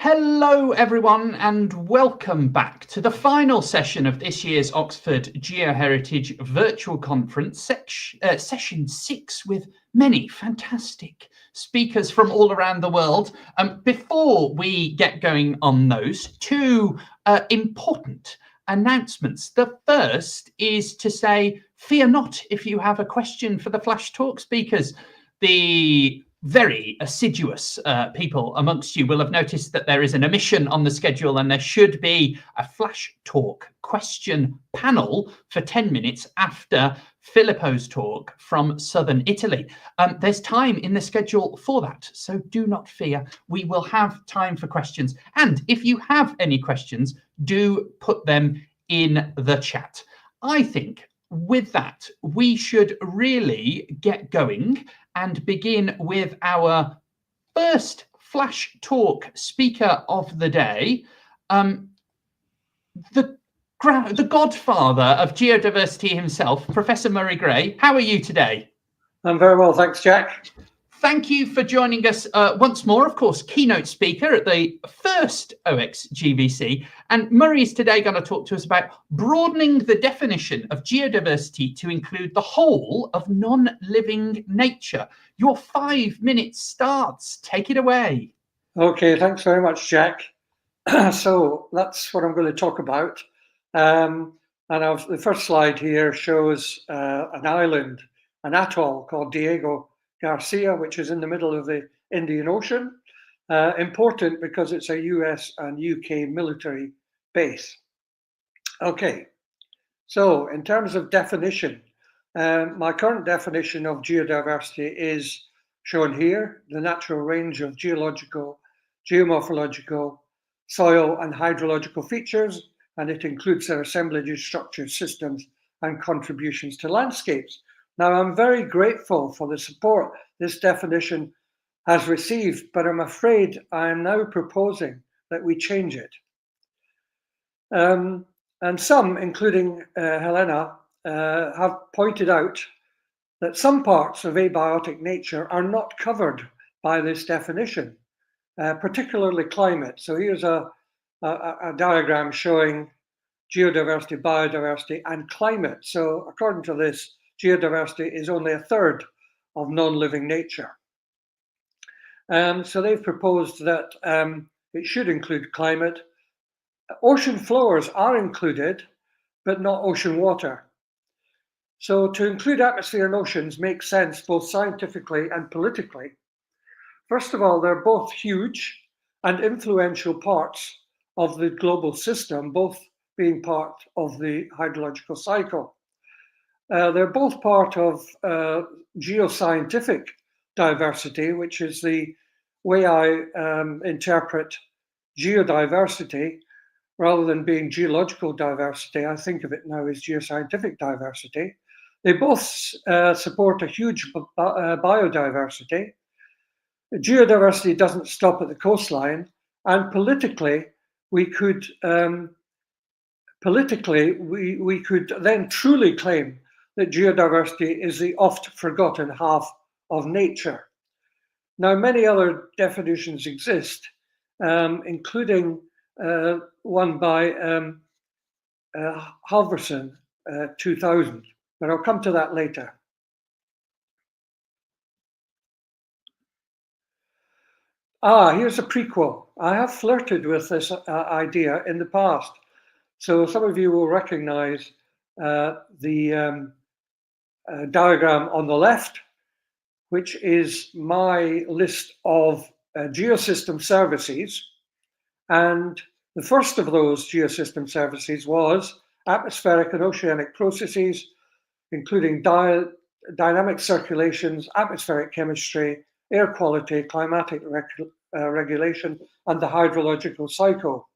Hello everyone and welcome back to the final session of this year's Oxford Geoheritage Virtual Conference, session 6, with many fantastic speakers from all around the world. Before we get going on those, two important announcements. The first is to say, fear not if you have a question for the Flash Talk speakers. The very assiduous people amongst you will have noticed that there is an omission on the schedule, and there should be a Flash Talk question panel for 10 minutes after Filippo's talk from southern Italy. There's time in the schedule for that, so do not fear. We will have time for questions. And if you have any questions, do put them in the chat. I think with that, we should really get going and begin with our first Flash Talk speaker of the day, the godfather of geodiversity himself, Professor Murray Gray. How are you today? I'm very well, thanks, Jack. Thank you for joining us once more, of course, keynote speaker at the first OxGVC. And Murray is today going to talk to us about broadening the definition of geodiversity to include the whole of non-living nature. Your 5 minutes starts. Take it away. Okay, thanks very much, Jack. So that's what I'm going to talk about. The first slide here shows an island, an atoll called Diego Garcia, which is in the middle of the Indian Ocean. Important because it's a US and UK military base. Okay, so in terms of definition, my current definition of geodiversity is shown here: the natural range of geological, geomorphological, soil and hydrological features, and it includes their assemblages, structures, systems, and contributions to landscapes. Now, I'm very grateful for the support this definition has received, but I'm afraid I am now proposing that we change it. And some, including Helena, have pointed out that some parts of abiotic nature are not covered by this definition, particularly climate. So here's a diagram showing geodiversity, biodiversity, and climate. So according to this, geodiversity is only a third of non-living nature. So they've proposed that it should include climate. Ocean floors are included, but not ocean water. So to include atmosphere and oceans makes sense both scientifically and politically. First of all, they're both huge and influential parts of the global system, both being part of the hydrological cycle. They're both part of geoscientific diversity, which is the way I interpret geodiversity. Rather than being geological diversity, I think of it now as geoscientific diversity. They both support a huge biodiversity. Geodiversity doesn't stop at the coastline, and politically, we could then truly claim that geodiversity is the oft forgotten half of nature. Now, many other definitions exist, including one by Halverson, 2000, but I'll come to that later. Here's a prequel. I have flirted with this idea in the past. So some of you will recognize the diagram on the left, which is my list of geosystem services. And the first of those geosystem services was atmospheric and oceanic processes, including dynamic circulations, atmospheric chemistry, air quality, climatic regulation, and the hydrological cycle.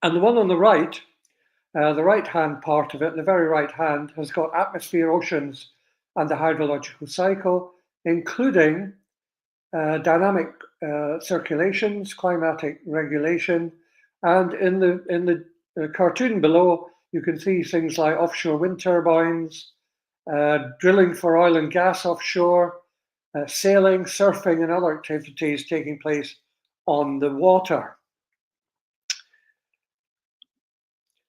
And the one on the right, the right-hand part of it, the very right hand, has got atmosphere, oceans, and the hydrological cycle, including dynamic circulations, climatic regulation, and in the cartoon below, you can see things like offshore wind turbines, drilling for oil and gas offshore, sailing, surfing, and other activities taking place on the water.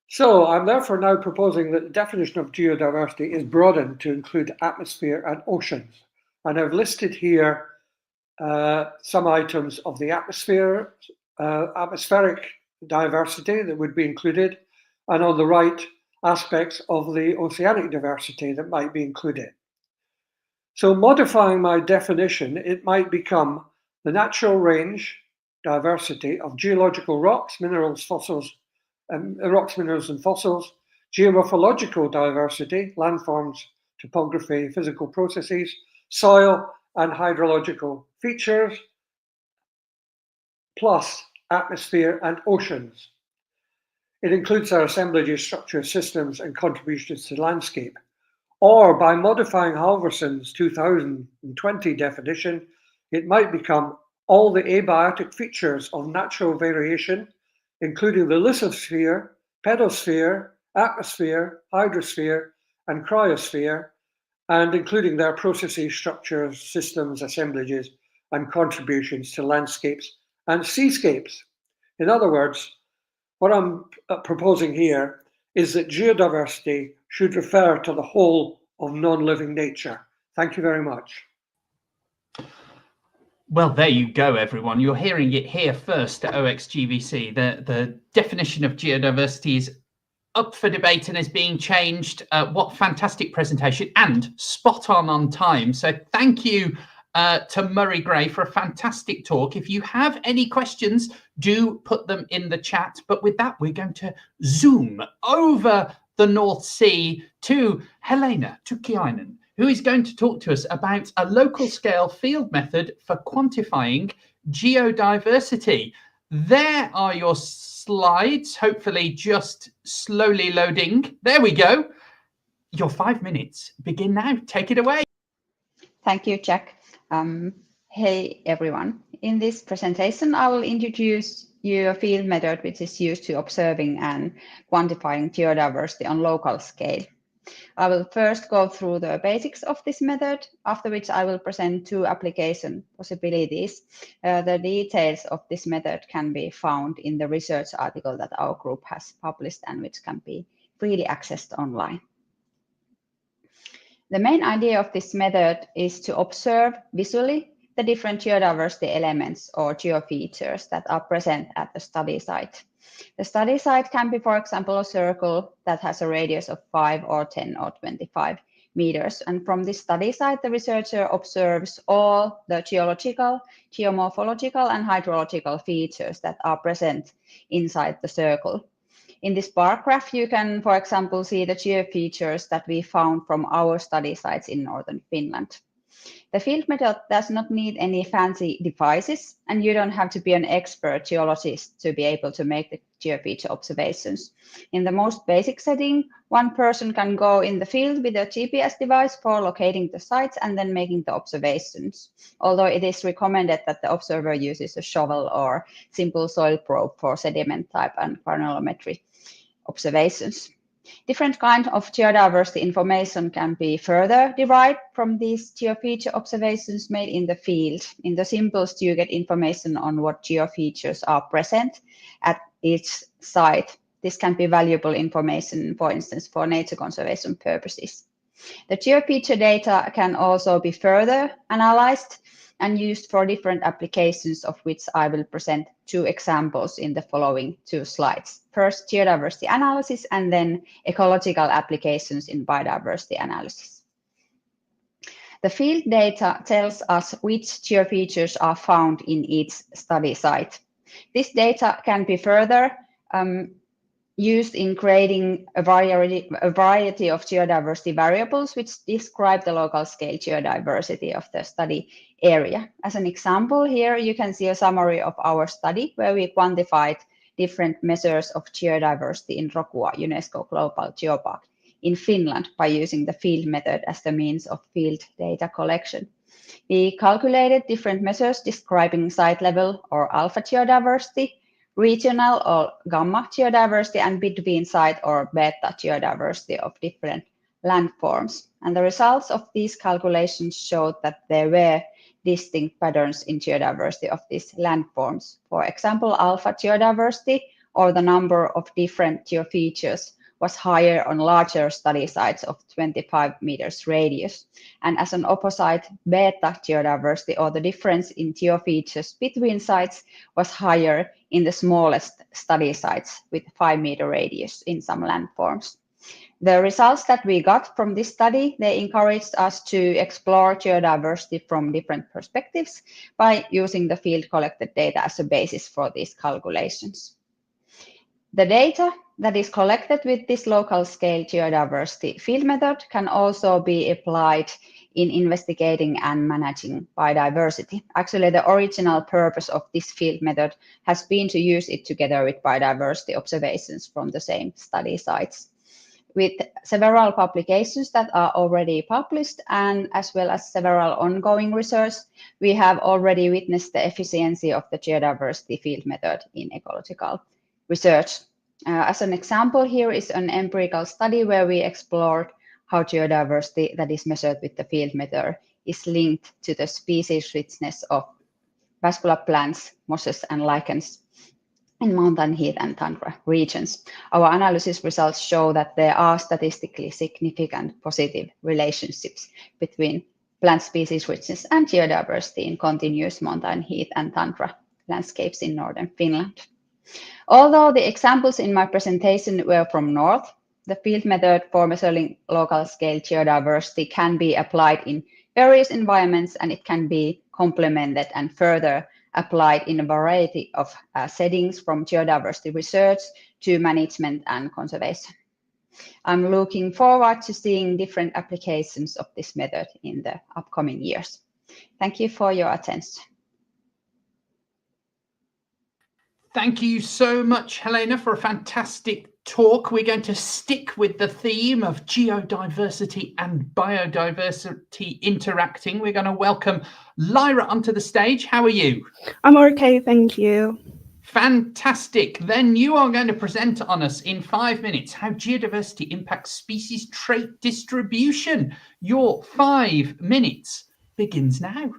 So I'm therefore now proposing that the definition of geodiversity is broadened to include atmosphere and oceans. And I've listed here some items of the atmosphere, atmospheric diversity that would be included, and on the right, aspects of the oceanic diversity that might be included. So modifying my definition, it might become the natural range diversity of geological rocks, minerals, fossils, rocks, minerals, and fossils, geomorphological diversity, landforms, topography, physical processes, soil and hydrological features, plus atmosphere and oceans. It includes our assemblages, structures, systems, and contributions to landscape. Or by modifying Halvorson's 2020 definition, it might become all the abiotic features of natural variation, including the lithosphere, pedosphere, atmosphere, hydrosphere, and cryosphere, and including their processes, structures, systems, assemblages, and contributions to landscapes and seascapes. In other words, what I'm proposing here is that geodiversity should refer to the whole of non-living nature. Thank you very much. Well, there you go, everyone. You're hearing it here first at OxGVC. The definition of geodiversity is up for debate and is being changed. What fantastic presentation, and spot on time. So thank you to Murray Gray for a fantastic talk. If you have any questions, do put them in the chat. But with that, we're going to zoom over the North Sea to Helena Tukiainen, who is going to talk to us about a local scale field method for quantifying geodiversity. There are your slides, hopefully just slowly loading. There we go. Your 5 minutes begin now. Take it away. Thank you, Jack. Hey, everyone. In this presentation, I will introduce you a field method which is used to observing and quantifying geodiversity on local scale. I will first go through the basics of this method, after which I will present 2 application possibilities. The details of this method can be found in the research article that our group has published and which can be freely accessed online. The main idea of this method is to observe visually the different geodiversity elements or geofeatures that are present at the study site. The study site can be, for example, a circle that has a radius of 5 or 10 or 25 meters. And from this study site, the researcher observes all the geological, geomorphological, and hydrological features that are present inside the circle. In this bar graph, you can, for example, see the geofeatures that we found from our study sites in northern Finland. The field method does not need any fancy devices, and you don't have to be an expert geologist to be able to make the geofeature observations. In the most basic setting, one person can go in the field with a GPS device for locating the sites and then making the observations, although it is recommended that the observer uses a shovel or simple soil probe for sediment type and granulometry observations. Different kinds of geodiversity information can be further derived from these geofeature observations made in the field. In the simplest, you get information on what geofeatures are present at each site. This can be valuable information, for instance, for nature conservation purposes. The geofeature data can also be further analyzed and used for different applications, of which I will present 2 examples in the following 2 slides. First, geodiversity analysis, and then ecological applications in biodiversity analysis. The field data tells us which geofeatures are found in each study site. This data can be further used in creating a variety of geodiversity variables which describe the local scale geodiversity of the study area. As an example, here you can see a summary of our study where we quantified different measures of geodiversity in Rokua UNESCO Global Geopark in Finland by using the field method as the means of field data collection. We calculated different measures describing site level or alpha geodiversity, regional or gamma geodiversity, and between site or beta geodiversity of different landforms. And the results of these calculations showed that there were distinct patterns in geodiversity of these landforms. For example, alpha geodiversity, or the number of different geofeatures, was higher on larger study sites of 25 meters radius. And as an opposite, beta geodiversity, or the difference in geofeatures between sites, was higher in the smallest study sites with 5-meter radius in some landforms. The results that we got from this study, they encouraged us to explore geodiversity from different perspectives by using the field collected data as a basis for these calculations. The data that is collected with this local scale geodiversity field method can also be applied in investigating and managing biodiversity. Actually, the original purpose of this field method has been to use it together with biodiversity observations from the same study sites. With several publications that are already published and as well as several ongoing research, we have already witnessed the efficiency of the geodiversity field method in ecological research. As an example, here is an empirical study where we explored how geodiversity that is measured with the field method is linked to the species richness of vascular plants, mosses, and lichens in mountain heath and tundra regions. Our analysis results show that there are statistically significant positive relationships between plant species richness and geodiversity in continuous mountain heath and tundra landscapes in northern Finland. Although the examples in my presentation were from north, the field method for measuring local scale geodiversity can be applied in various environments, and it can be complemented and further applied in a variety of settings, from geodiversity research to management and conservation. I'm looking forward to seeing different applications of this method in the upcoming years. Thank you for your attention. Thank you so much, Helena, for a fantastic talk. We're going to stick with the theme of geodiversity and biodiversity interacting. We're going to welcome Lyra onto the stage. How are you? I'm okay, thank you. Fantastic. Then you are going to present on us in 5 minutes how geodiversity impacts species trait distribution. Your 5 minutes begins now.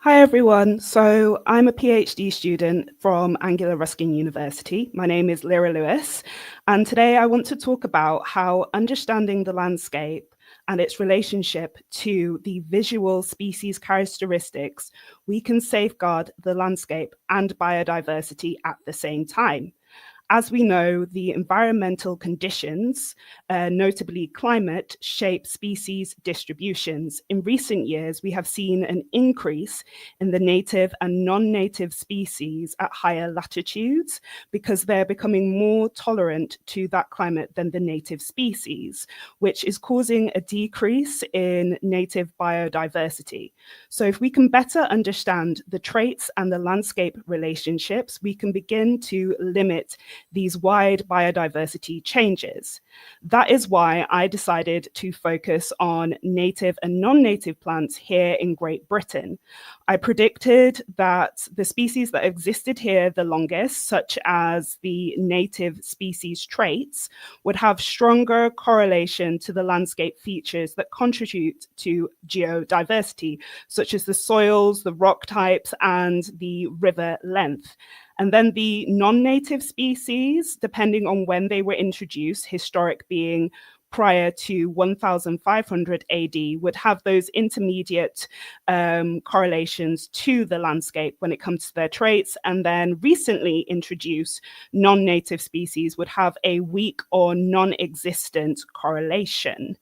Hi everyone, so I'm a PhD student from Anglia Ruskin University. My name is Lyra Lewis, and today I want to talk about how understanding the landscape and its relationship to the visual species characteristics, we can safeguard the landscape and biodiversity at the same time. As we know, the environmental conditions, notably climate, shape species distributions. In recent years, we have seen an increase in the native and non-native species at higher latitudes because they're becoming more tolerant to that climate than the native species, which is causing a decrease in native biodiversity. So if we can better understand the traits and the landscape relationships, we can begin to limit these wide biodiversity changes. That is why I decided to focus on native and non-native plants here in Great Britain. I predicted that the species that existed here the longest, such as the native species traits, would have stronger correlation to the landscape features that contribute to geodiversity, such as the soils, the rock types, and the river length. And then the non-native species, depending on when they were introduced, historic being prior to 1500 AD, would have those intermediate correlations to the landscape when it comes to their traits. And then recently introduced non-native species would have a weak or non-existent correlation.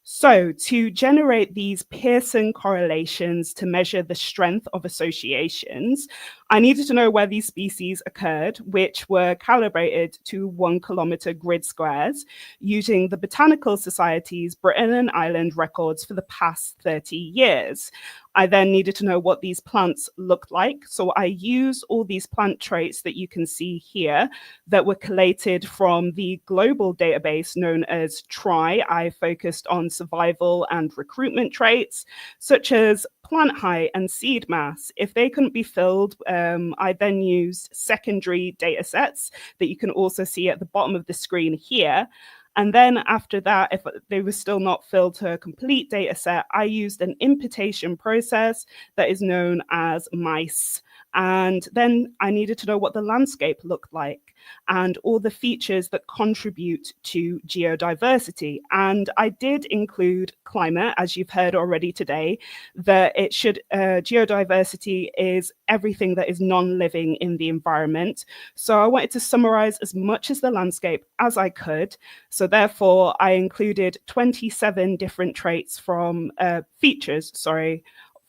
So to generate these Pearson correlations to measure the strength of associations, I needed to know where these species occurred, which were calibrated to 1 kilometer grid squares using the Botanical Society's Britain and Ireland records for the past 30 years. I then needed to know what these plants looked like. So I used all these plant traits that you can see here that were collated from the global database known as TRI. I focused on survival and recruitment traits, such as plant height and seed mass. If they couldn't be filled, I then used secondary data sets that you can also see at the bottom of the screen here. And then after that, if they were still not filled to a complete data set, I used an imputation process that is known as MICE. And then I needed to know what the landscape looked like and all the features that contribute to geodiversity. And I did include climate, as you've heard already today, that it should, geodiversity is everything that is non-living in the environment. So I wanted to summarize as much as the landscape as I could. So therefore I included 27 different traits from features,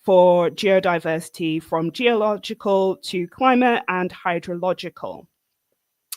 for geodiversity, from geological to climate and hydrological.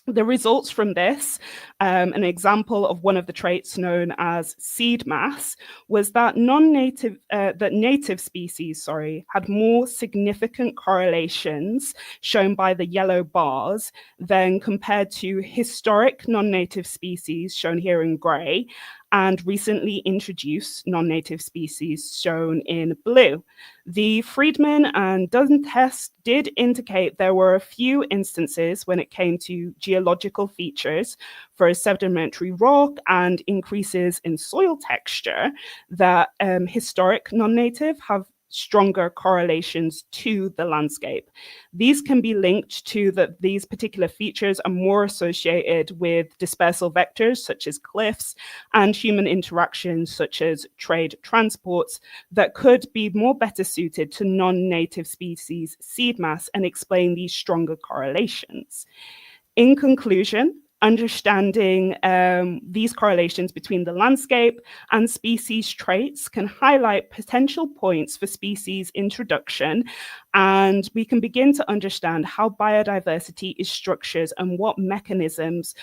The results from this, an example of one of the traits known as seed mass, was that native species, had more significant correlations shown by the yellow bars than compared to historic non-native species, shown here in grey, and recently introduced non-native species, shown in blue. The Friedman and Dunn test did indicate there were a few instances when it came to geological features for sedimentary rock and increases in soil texture that historic non-native have stronger correlations to the landscape. These can be linked to that these particular features are more associated with dispersal vectors such as cliffs and human interactions such as trade transports that could be better suited to non-native species seed mass and explain these stronger correlations. In conclusion, understanding these correlations between the landscape and species traits can highlight potential points for species introduction, and we can begin to understand how biodiversity is structured and what mechanisms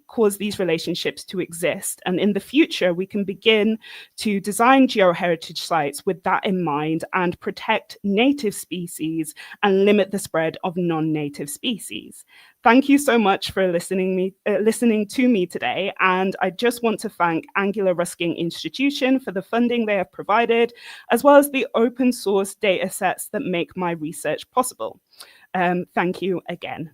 cause these relationships to exist. And in the future, we can begin to design geoheritage sites with that in mind and protect native species and limit the spread of non-native species. Thank you so much for listening to me today. And I just want to thank Angular Ruskin Institution for the funding they have provided, as well as the open source data sets that make my research possible. Thank you again.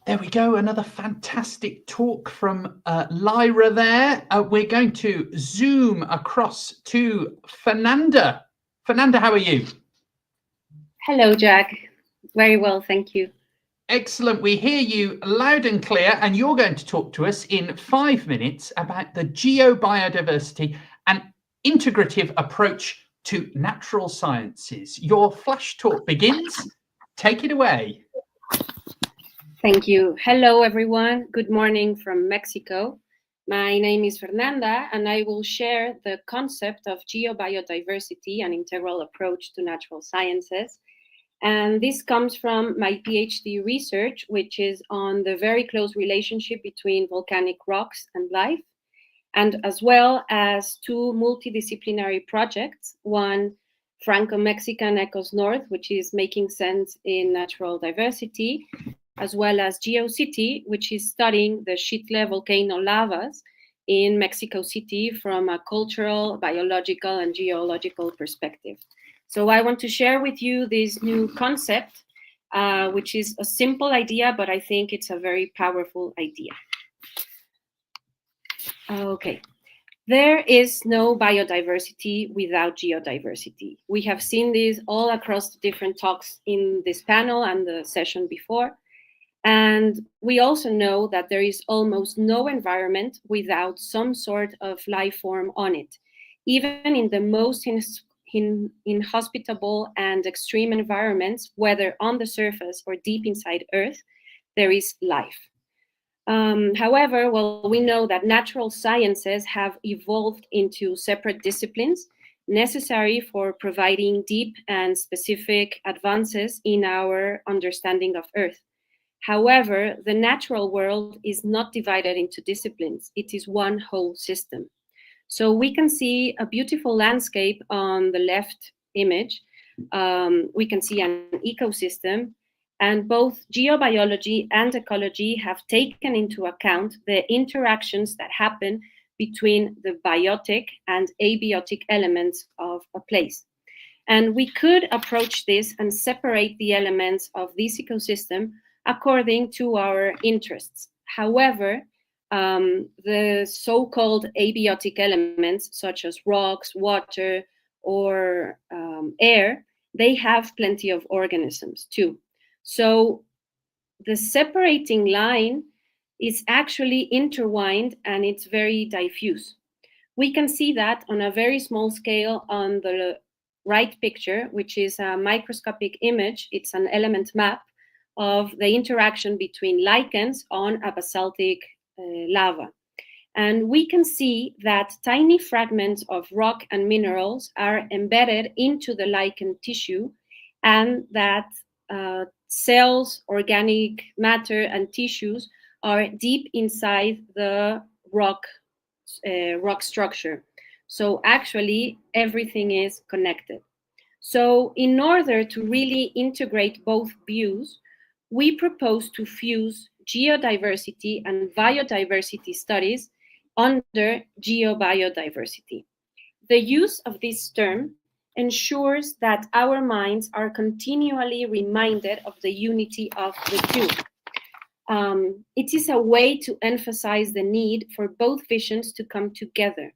There we go, another fantastic talk from Lyra there. We're going to zoom across to Fernanda. Fernanda, how are you? Hello, Jack. Very well, thank you. Excellent. We hear you loud and clear, and you're going to talk to us in 5 minutes about the geobiodiversity and integrative approach to natural sciences. Your flash talk begins. Take it away. Thank you. Hello, everyone. Good morning from Mexico. My name is Fernanda, and I will share the concept of geobiodiversity and integral approach to natural sciences. And this comes from my PhD research, which is on the very close relationship between volcanic rocks and life, and as well as two multidisciplinary projects, one Franco-Mexican Ecos North, which is making sense in natural diversity, as well as GeoCity, which is studying the Xitle volcano lavas in Mexico City from a cultural, biological, and geological perspective. So I want to share with you this new concept, which is a simple idea, but I think it's a very powerful idea. Okay. There is no biodiversity without geodiversity. We have seen this all across the different talks in this panel and the session before. And we also know that there is almost no environment without some sort of life form on it. Even in the most inhospitable and extreme environments, whether on the surface or deep inside Earth, there is life. However, well, we know that natural sciences have evolved into separate disciplines necessary for providing deep and specific advances in our understanding of Earth. However, the natural world is not divided into disciplines. It is one whole system. So we can see a beautiful landscape on the left image. We can see an ecosystem, and both geobiology and ecology have taken into account the interactions that happen between the biotic and abiotic elements of a place. And we could approach this and separate the elements of this ecosystem according to our interests. However, the so-called abiotic elements, such as rocks, water, or air, they have plenty of organisms too. So the separating line is actually intertwined and it's very diffuse. We can see that on a very small scale on the right picture, which is a microscopic image. It's an element map of the interaction between lichens on a basaltic lava. And we can see that tiny fragments of rock and minerals are embedded into the lichen tissue, and that cells, organic matter, and tissues are deep inside the rock structure. So actually, everything is connected. So in order to really integrate both views, we propose to fuse geodiversity and biodiversity studies under geobiodiversity. The use of this term ensures that our minds are continually reminded of the unity of the two. It is a way to emphasize the need for both visions to come together.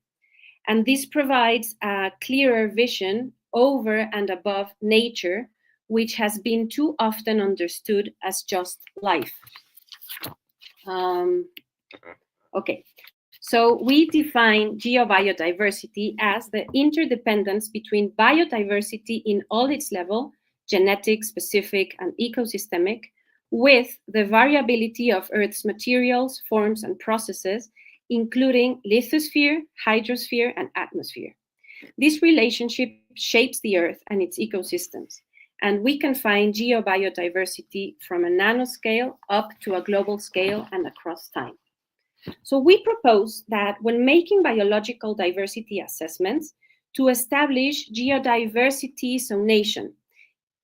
And this provides a clearer vision over and above nature, which has been too often understood as just life. Okay, so we define geobiodiversity as the interdependence between biodiversity in all its levels, genetic, specific, and ecosystemic, with the variability of Earth's materials, forms, and processes, including lithosphere, hydrosphere, and atmosphere. This relationship shapes the Earth and its ecosystems, and we can find geobiodiversity from a nanoscale up to a global scale and across time. So we propose that when making biological diversity assessments, to establish geodiversity zonation.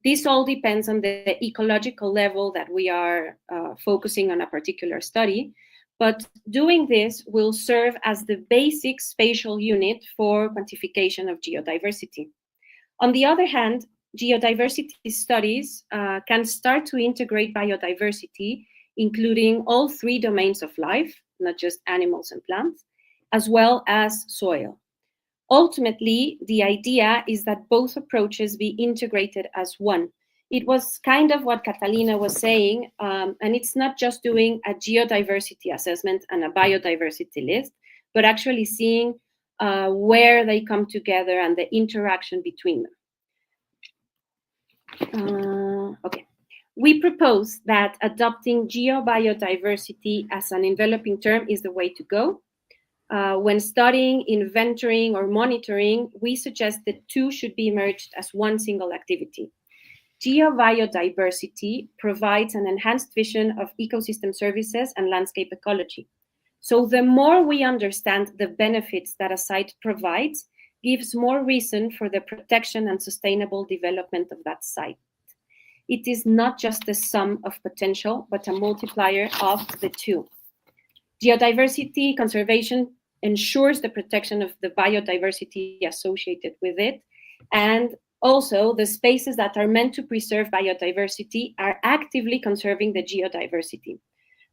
This all depends on the ecological level that we are focusing on a particular study, but doing this will serve as the basic spatial unit for quantification of geodiversity. On the other hand, geodiversity studies can start to integrate biodiversity, including all three domains of life, not just animals and plants, as well as soil. Ultimately, the idea is that both approaches be integrated as one. It was kind of what Catalina was saying, and it's not just doing a geodiversity assessment and a biodiversity list, but actually seeing where they come together and the interaction between them. Okay. We propose that adopting geobiodiversity as an enveloping term is the way to go. When studying, inventorying, or monitoring, we suggest that two should be merged as one single activity. Geobiodiversity provides an enhanced vision of ecosystem services and landscape ecology. So the more we understand the benefits that a site provides, gives more reason for the protection and sustainable development of that site. It is not just the sum of potential, but a multiplier of the two. Geodiversity conservation ensures the protection of the biodiversity associated with it, and also the spaces that are meant to preserve biodiversity are actively conserving the geodiversity.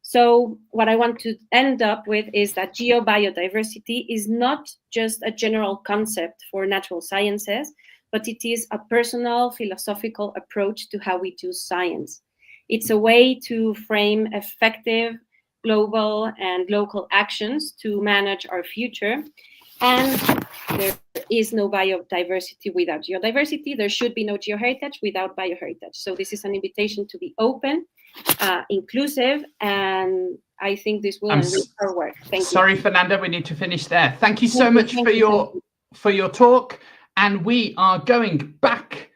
So what I want to end up with is that geobiodiversity is not just a general concept for natural sciences, but it is a personal philosophical approach to how we do science. It's a way to frame effective global and local actions to manage our future. And there is no biodiversity without geodiversity. There should be no geoheritage without bioheritage. So this is an invitation to be open, inclusive, and I think this will enrich our work. Thank you. Sorry, Fernanda, we need to finish there. Thank you so much for your talk. And we are going back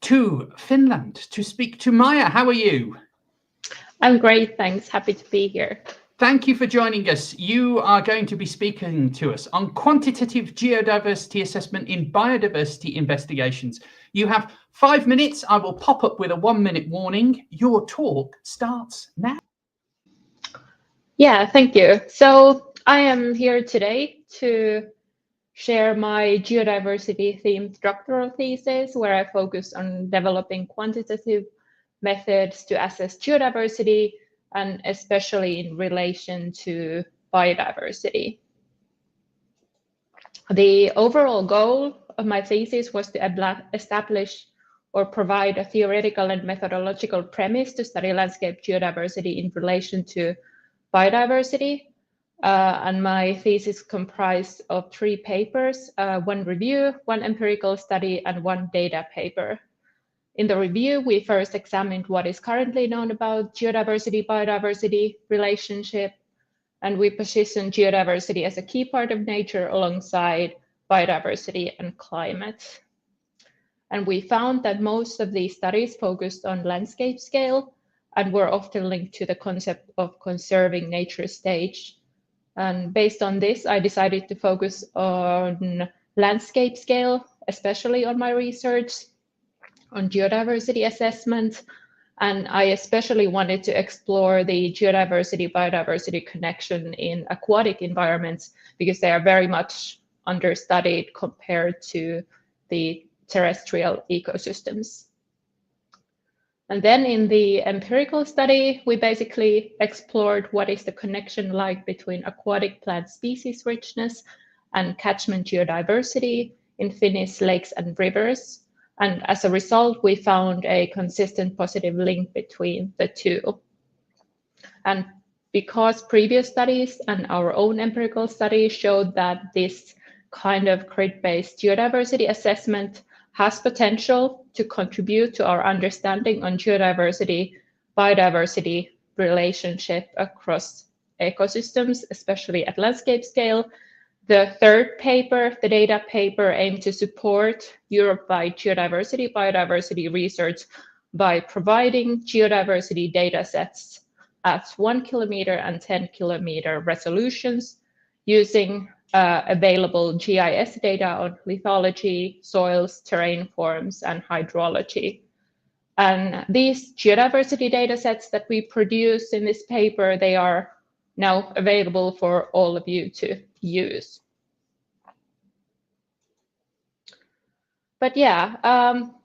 to Finland to speak to Maya. How are you? I'm great, thanks. Happy to be here. Thank you for joining us. You are going to be speaking to us on quantitative geodiversity assessment in biodiversity investigations. You have 5 minutes. I will pop up with a 1-minute warning. Your talk starts now. Yeah, thank you. So I am here today to share my geodiversity themed doctoral thesis, where I focus on developing quantitative methods to assess geodiversity, and especially in relation to biodiversity. The overall goal of my thesis was to establish or provide a theoretical and methodological premise to study landscape geodiversity in relation to biodiversity. And my thesis comprised of 3 papers, 1 review, 1 empirical study, and 1 data paper. In the review, we first examined what is currently known about geodiversity-biodiversity relationship, and we positioned geodiversity as a key part of nature alongside biodiversity and climate. And we found that most of these studies focused on landscape scale and were often linked to the concept of conserving nature stage. And based on this, I decided to focus on landscape scale, especially on my research on geodiversity assessment. And I especially wanted to explore the geodiversity-biodiversity connection in aquatic environments because they are very much understudied compared to the terrestrial ecosystems. And then in the empirical study, we basically explored what is the connection like between aquatic plant species richness and catchment geodiversity in Finnish lakes and rivers. And as a result, we found a consistent positive link between the two. And because previous studies and our own empirical study showed that this kind of grid-based geodiversity assessment has potential to contribute to our understanding on geodiversity-biodiversity relationship across ecosystems, especially at landscape scale, the third paper, the data paper, aimed to support Europe-wide geodiversity-biodiversity research by providing geodiversity data sets at 1 kilometer and 10 kilometer resolutions using available GIS data on lithology, soils, terrain forms, and hydrology. And these geodiversity data sets that we produce in this paper, they are now available for all of you to use. But yeah,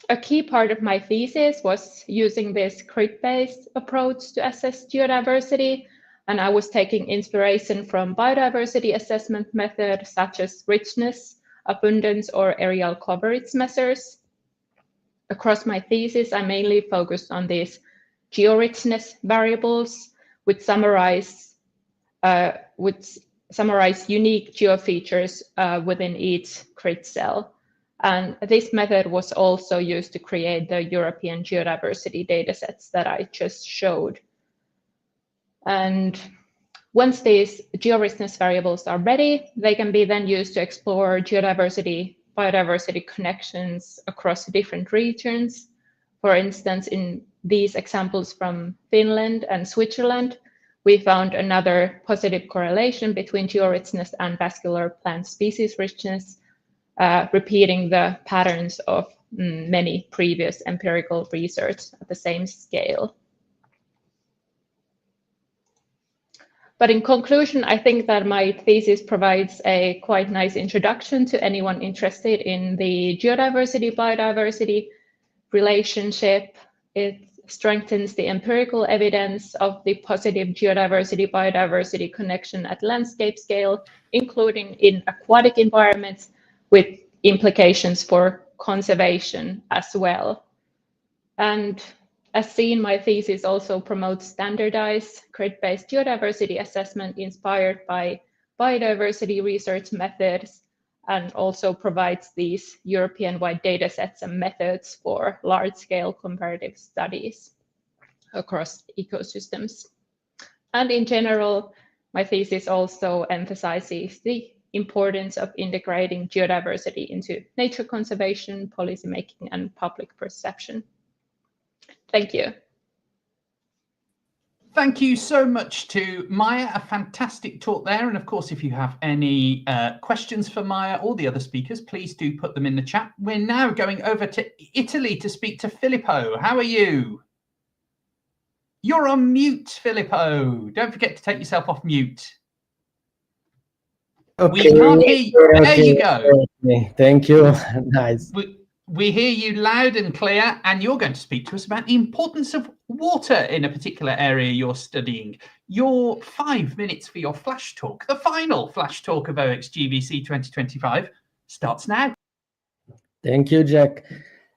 a key part of my thesis was using this grid-based approach to assess geodiversity. And I was taking inspiration from biodiversity assessment methods such as richness, abundance, or areal coverage measures. Across my thesis, I mainly focused on these georichnness variables, which summarize unique geofeatures within each grid cell. And this method was also used to create the European geodiversity datasets that I just showed. And once these georichnness variables are ready, they can be then used to explore geodiversity-biodiversity connections across different regions. For instance, in these examples from Finland and Switzerland, we found another positive correlation between georichnness and vascular plant species richness, repeating the patterns of many previous empirical research at the same scale. But in conclusion, I think that my thesis provides a quite nice introduction to anyone interested in the geodiversity-biodiversity relationship. It strengthens the empirical evidence of the positive geodiversity-biodiversity connection at landscape scale, including in aquatic environments, with implications for conservation as well. And as seen, my thesis also promotes standardized grid-based geodiversity assessment inspired by biodiversity research methods, and also provides these European-wide data sets and methods for large-scale comparative studies across ecosystems. And in general, my thesis also emphasizes the importance of integrating geodiversity into nature conservation, policymaking, and public perception. Thank you. Thank you so much to Maya, a fantastic talk there. And of course, if you have any questions for Maya or the other speakers, please do put them in the chat. We're now going over to Italy to speak to Filippo. How are you? You're on mute, Filippo. Don't forget to take yourself off mute. Okay. We can't hear you. There you go. Okay. Thank you. Nice. We hear you loud and clear, and you're going to speak to us about the importance of water in a particular area you're studying. Your 5 minutes for your flash talk, the final flash talk of OxGVC 2025, starts now. Thank you, Jack.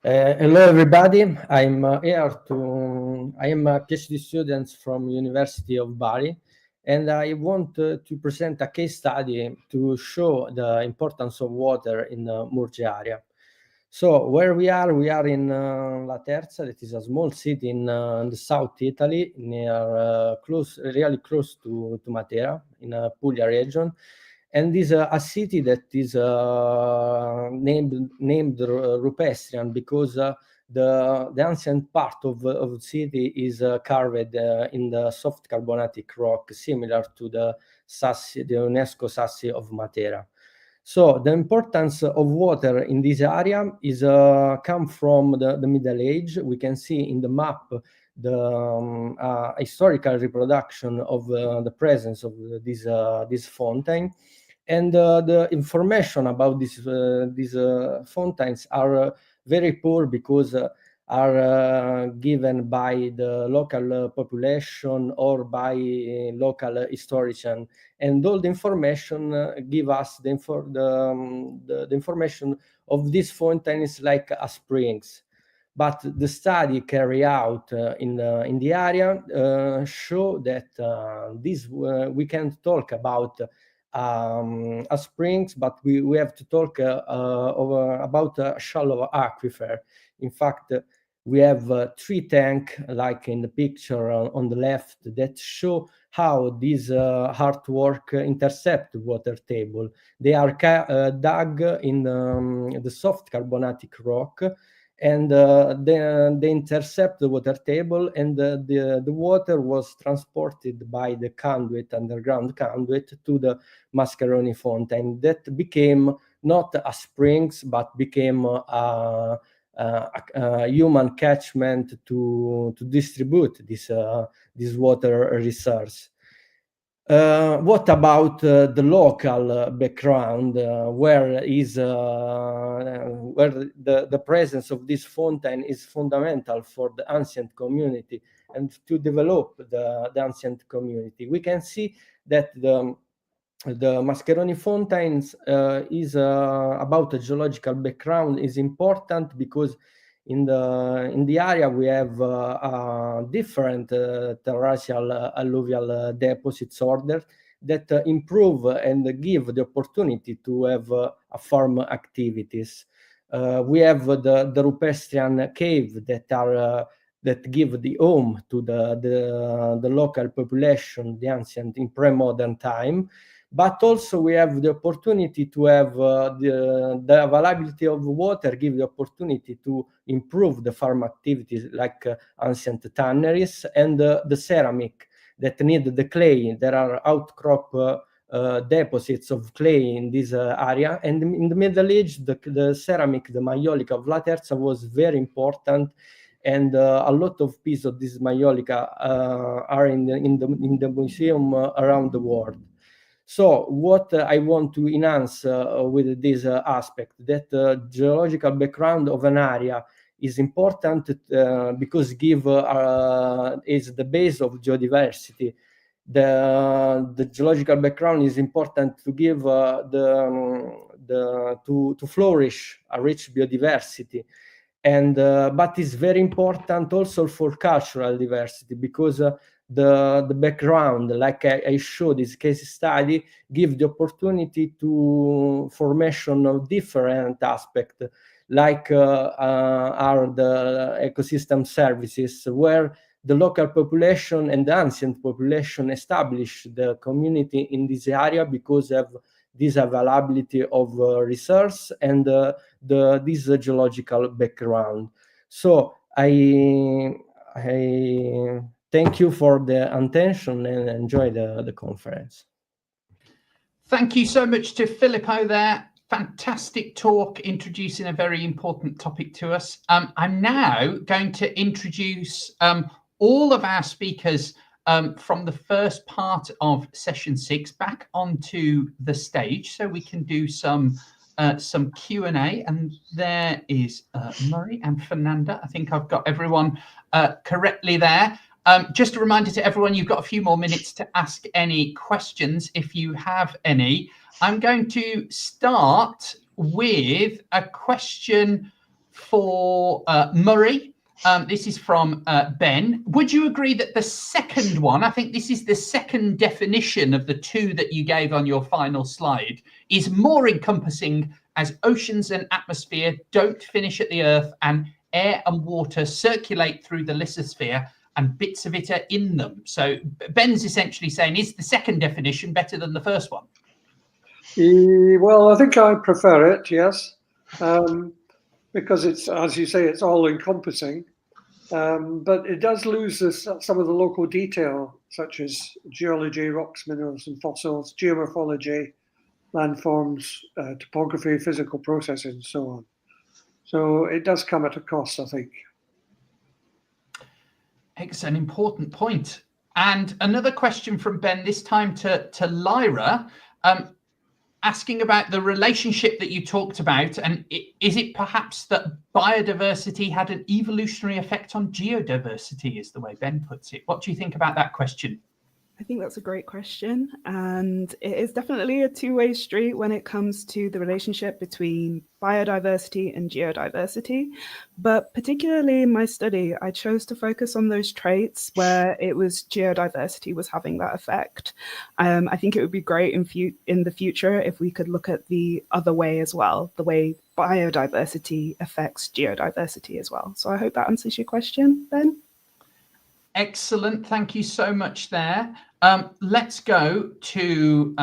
Hello, everybody. I am a PhD student from University of Bari, and I want to present a case study to show the importance of water in the Murge area. So where we are in La Terza, that is a small city in the South Italy, near really close to Matera, in a Puglia region. And this a city that is named Rupestrian because the ancient part of the city is carved in the soft carbonatic rock, similar to the UNESCO Sassi of Matera. So the importance of water in this area is come from the Middle Age. We can see in the map the historical reproduction of the presence of this fountain, and the information about these fountains are very poor because are given by the local population or by local historian, and all the information give us the information of these fountains like a springs. But the study carried out in the area show that we can talk about a springs, but we have to talk about a shallow aquifer. In fact, we have 3 tanks, like in the picture on the left, that show how this artwork intercept water table. They are dug in the soft carbonatic rock, and they intercept the water table, and the water was transported by the conduit, underground conduit, to the Mascheroni fountain, that became not a springs, but became a human catchment to distribute this water resource. What about the local background, where the presence of this fountain is fundamental for the ancient community and to develop the ancient community? We can see that the Mascheroni fountains is about a geological background is important because in the area we have different terrestrial alluvial deposits ordered that improve and give the opportunity to have farm activities. We have the Rupestrian cave that give the home to the local population, the ancient in pre-modern time. But also we have the opportunity to have the availability of water, give the opportunity to improve the farm activities like ancient tanneries, and the ceramic that need the clay. There are outcrop deposits of clay in this area. And in the Middle Age, the ceramic, the maiolica of La Terza was very important, and a lot of pieces of this maiolica are in the museum around the world. So what I want to enhance with this aspect, that geological background of an area is important because is the base of geodiversity. The geological background is important to give to flourish a rich biodiversity, and but it's very important also for cultural diversity, because the background, like I showed this case study, give the opportunity to formation of different aspects, like are the ecosystem services, where the local population and the ancient population establish the community in this area because of this availability of resource and this geological background. So I thank you for the attention and enjoy the conference. Thank you so much to Filippo there. Fantastic talk, introducing a very important topic to us. I'm now going to introduce all of our speakers from the first part of session 6 back onto the stage, so we can do some some Q&A, and there is Murray and Fernanda. I think I've got everyone correctly there. Just a reminder to everyone, you've got a few more minutes to ask any questions if you have any. I'm going to start with a question for Murray. This is from Ben. Would you agree that the second one, I think this is the second definition of the two that you gave on your final slide, is more encompassing, as oceans and atmosphere don't finish at the Earth and air and water circulate through the lithosphere and bits of it are in them? So Ben's essentially saying, is the second definition better than the first one? Well, I think I prefer it, yes, because it's, as you say, it's all encompassing, but it does lose some of the local detail, such as geology, rocks, minerals and fossils, geomorphology, landforms, topography, physical processes and so on. So it does come at a cost, I think. It's an important point. And another question from Ben, this time to Lyra, asking about the relationship that you talked about, and is it perhaps that biodiversity had an evolutionary effect on geodiversity, is the way Ben puts it. What do you think about that question? I think that's a great question, and it is definitely a two-way street when it comes to the relationship between biodiversity and geodiversity. But particularly in my study, I chose to focus on those traits where it was geodiversity was having that effect. I think it would be great in the future if we could look at the other way as well, the way biodiversity affects geodiversity as well. So I hope that answers your question, Ben. Excellent. Thank you so much there. Let's go to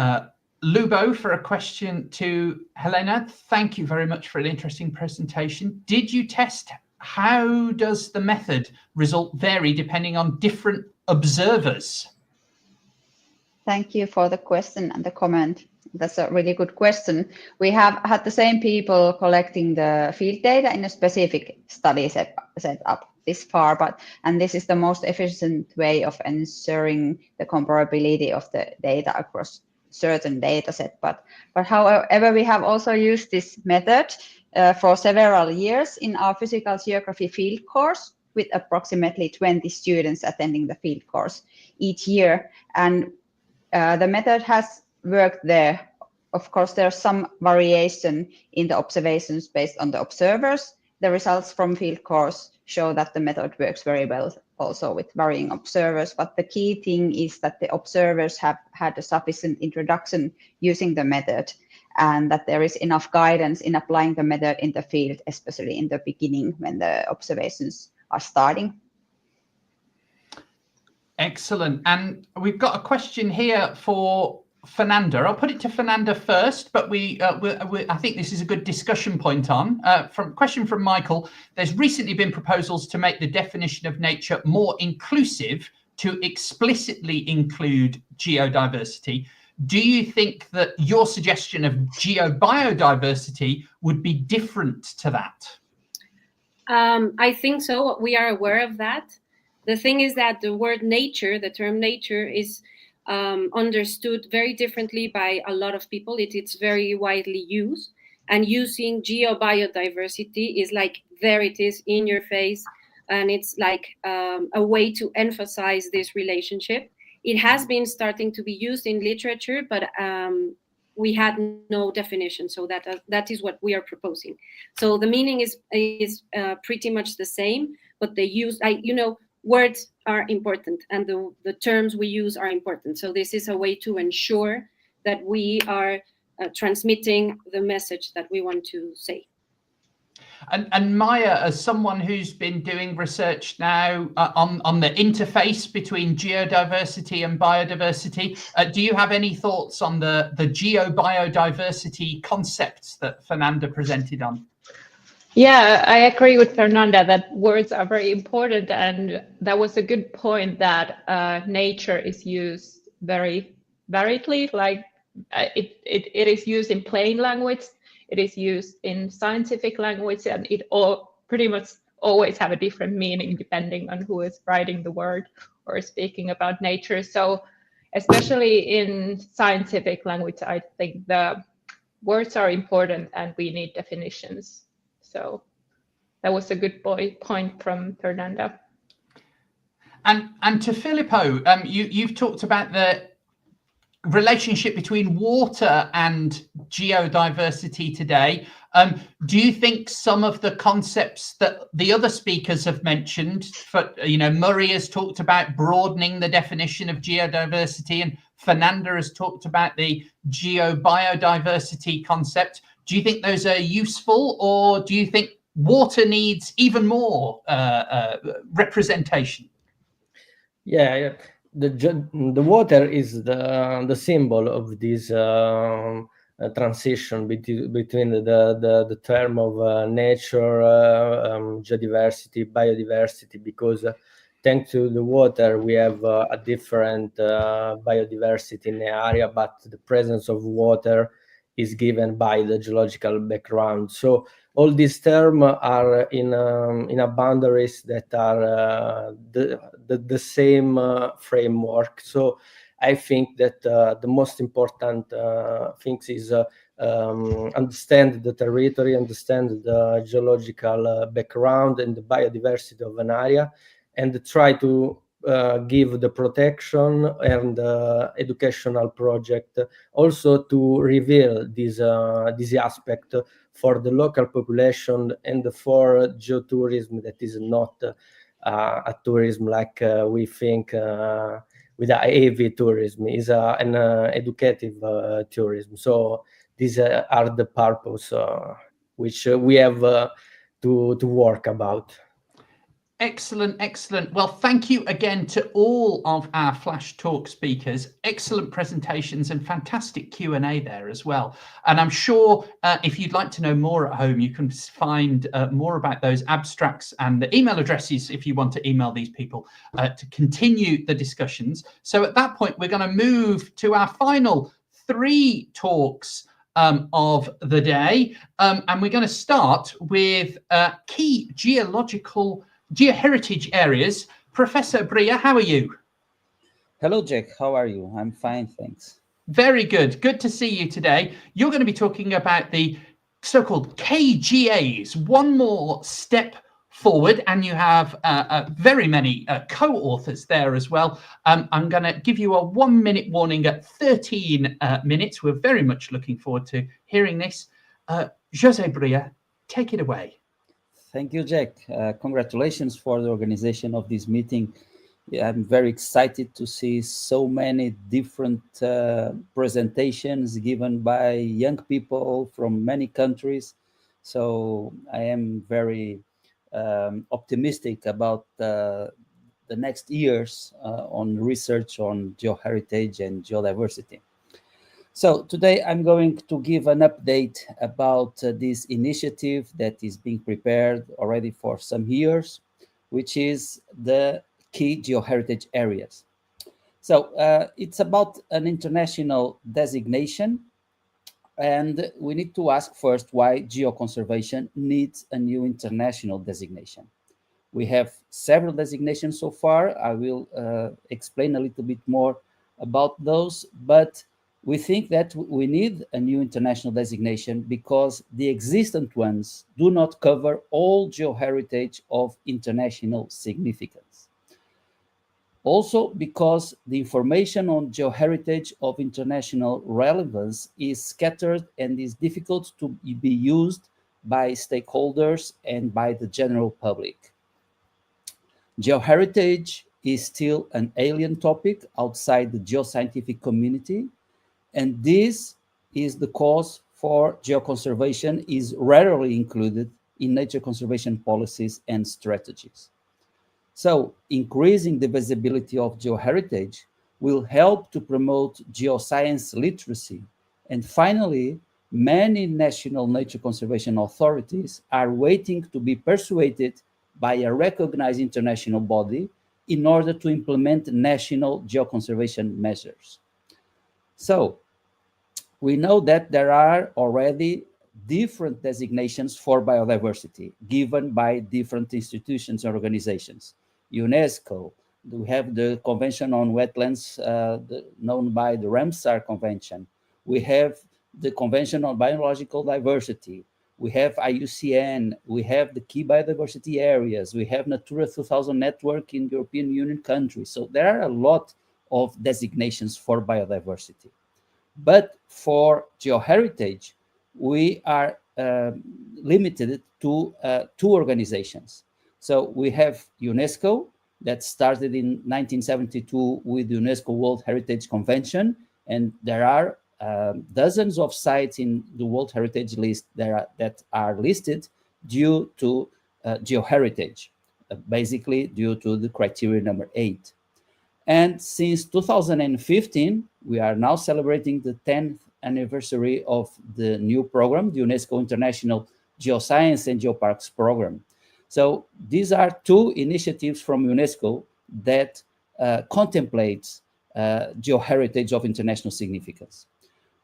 Lubo for a question to Helena. Thank you very much for an interesting presentation. Did you test how does the method result vary depending on different observers? Thank you for the question and the comment. That's a really good question. We have had the same people collecting the field data in a specific study set up this far, and this is the most efficient way of ensuring the comparability of the data across certain data set. But however, we have also used this method for several years in our physical geography field course, with approximately 20 students attending the field course each year. And the method has worked there. Of course, there's some variation in the observations based on the observers. The results from field course show that the method works very well also with varying observers. But the key thing is that the observers have had a sufficient introduction using the method, and that there is enough guidance in applying the method in the field, especially in the beginning when the observations are starting. Excellent. And we've got a question here for Fernanda. I'll put it to Fernanda first, but I think this is a good discussion point on. Question from Michael. There's recently been proposals to make the definition of nature more inclusive to explicitly include geodiversity. Do you think that your suggestion of geobiodiversity would be different to that? I think so. We are aware of that. The thing is that the word nature, the term nature, is understood very differently by a lot of people. It's very widely used, and using geobiodiversity is like, there it is in your face, and it's like a way to emphasize this relationship. It has been starting to be used in literature, but we had no definition, so that is what we are proposing. So the meaning is pretty much the same, but they use, words are important, and the terms we use are important. So this is a way to ensure that we are transmitting the message that we want to say. And Maya, as someone who's been doing research now on the interface between geodiversity and biodiversity, do you have any thoughts on the geobiodiversity concepts that Fernanda presented on? Yeah, I agree with Fernanda that words are very important, and that was a good point that nature is used very variedly. Like it is used in plain language, it is used in scientific language, and it all pretty much always have a different meaning depending on who is writing the word or speaking about nature. So especially in scientific language, I think the words are important and we need definitions. So that was a good point from Fernanda. And to Filippo, you've talked about the relationship between water and geodiversity today. Do you think some of the concepts that the other speakers have mentioned, Murray has talked about broadening the definition of geodiversity, and Fernanda has talked about the geobiodiversity concept. Do you think those are useful, or do you think water needs even more representation? Yeah. The water is the symbol of this transition between the term of nature, geodiversity, biodiversity, because thanks to the water we have a different biodiversity in the area, but the presence of water is given by the geological background. So all these terms are in a boundaries that are the same framework. So I think that the most important things is understand the territory, understand the geological background and the biodiversity of an area, and try to give the protection and educational project also to reveal this aspect for the local population and for geotourism, that is not a tourism like we think with AV tourism, is an educative tourism. So these are the purpose which we have to work about. Excellent, excellent. Well, thank you again to all of our Flash Talk speakers. Excellent presentations and fantastic Q&A there as well. And I'm sure if you'd like to know more at home, you can find more about those abstracts and the email addresses if you want to email these people to continue the discussions. So at that point, we're going to move to our final 3 talks of the day. And we're going to start with key geoheritage areas. Professor Bria, how are you? Hello, Jack. How are you? I'm fine, thanks. Very good. Good to see you today. You're going to be talking about the so-called KGAs, one more step forward, and you have very many co-authors there as well. I'm going to give you a 1-minute warning at 13 minutes. We're very much looking forward to hearing this. José Bria, take it away. Thank you, Jack. Congratulations for the organization of this meeting. Yeah, I'm very excited to see so many different presentations given by young people from many countries. So I am very optimistic about the next years on research on geoheritage and geodiversity. So today I'm going to give an update about this initiative that is being prepared already for some years, which is the key geoheritage areas. So it's about an international designation, and we need to ask first why geoconservation needs a new international designation. We have several designations so far. I will explain a little bit more about those, but we think that we need a new international designation because the existent ones do not cover all geoheritage of international significance. Also because the information on geoheritage of international relevance is scattered and is difficult to be used by stakeholders and by the general public. Geoheritage is still an alien topic outside the geoscientific community, and this is the cause for geoconservation is rarely included in nature conservation policies and strategies. So increasing the visibility of geoheritage will help to promote geoscience literacy. And finally, many national nature conservation authorities are waiting to be persuaded by a recognized international body in order to implement national geoconservation measures. So we know that there are already different designations for biodiversity given by different institutions and organizations. UNESCO, we have the Convention on Wetlands known by the Ramsar Convention. We have the Convention on Biological Diversity, we have IUCN, we have the key biodiversity areas, we have Natura 2000 network in European Union countries. So there are a lot of designations for biodiversity. But for geoheritage, we are limited to 2 organizations. So we have UNESCO, that started in 1972 with the UNESCO World Heritage Convention, and there are dozens of sites in the World Heritage List that are listed due to geoheritage, basically due to the criteria number 8. And since 2015, we are now celebrating the 10th anniversary of the new program, the UNESCO International Geoscience and Geoparks Program. So these are 2 initiatives from UNESCO that contemplates geoheritage of international significance.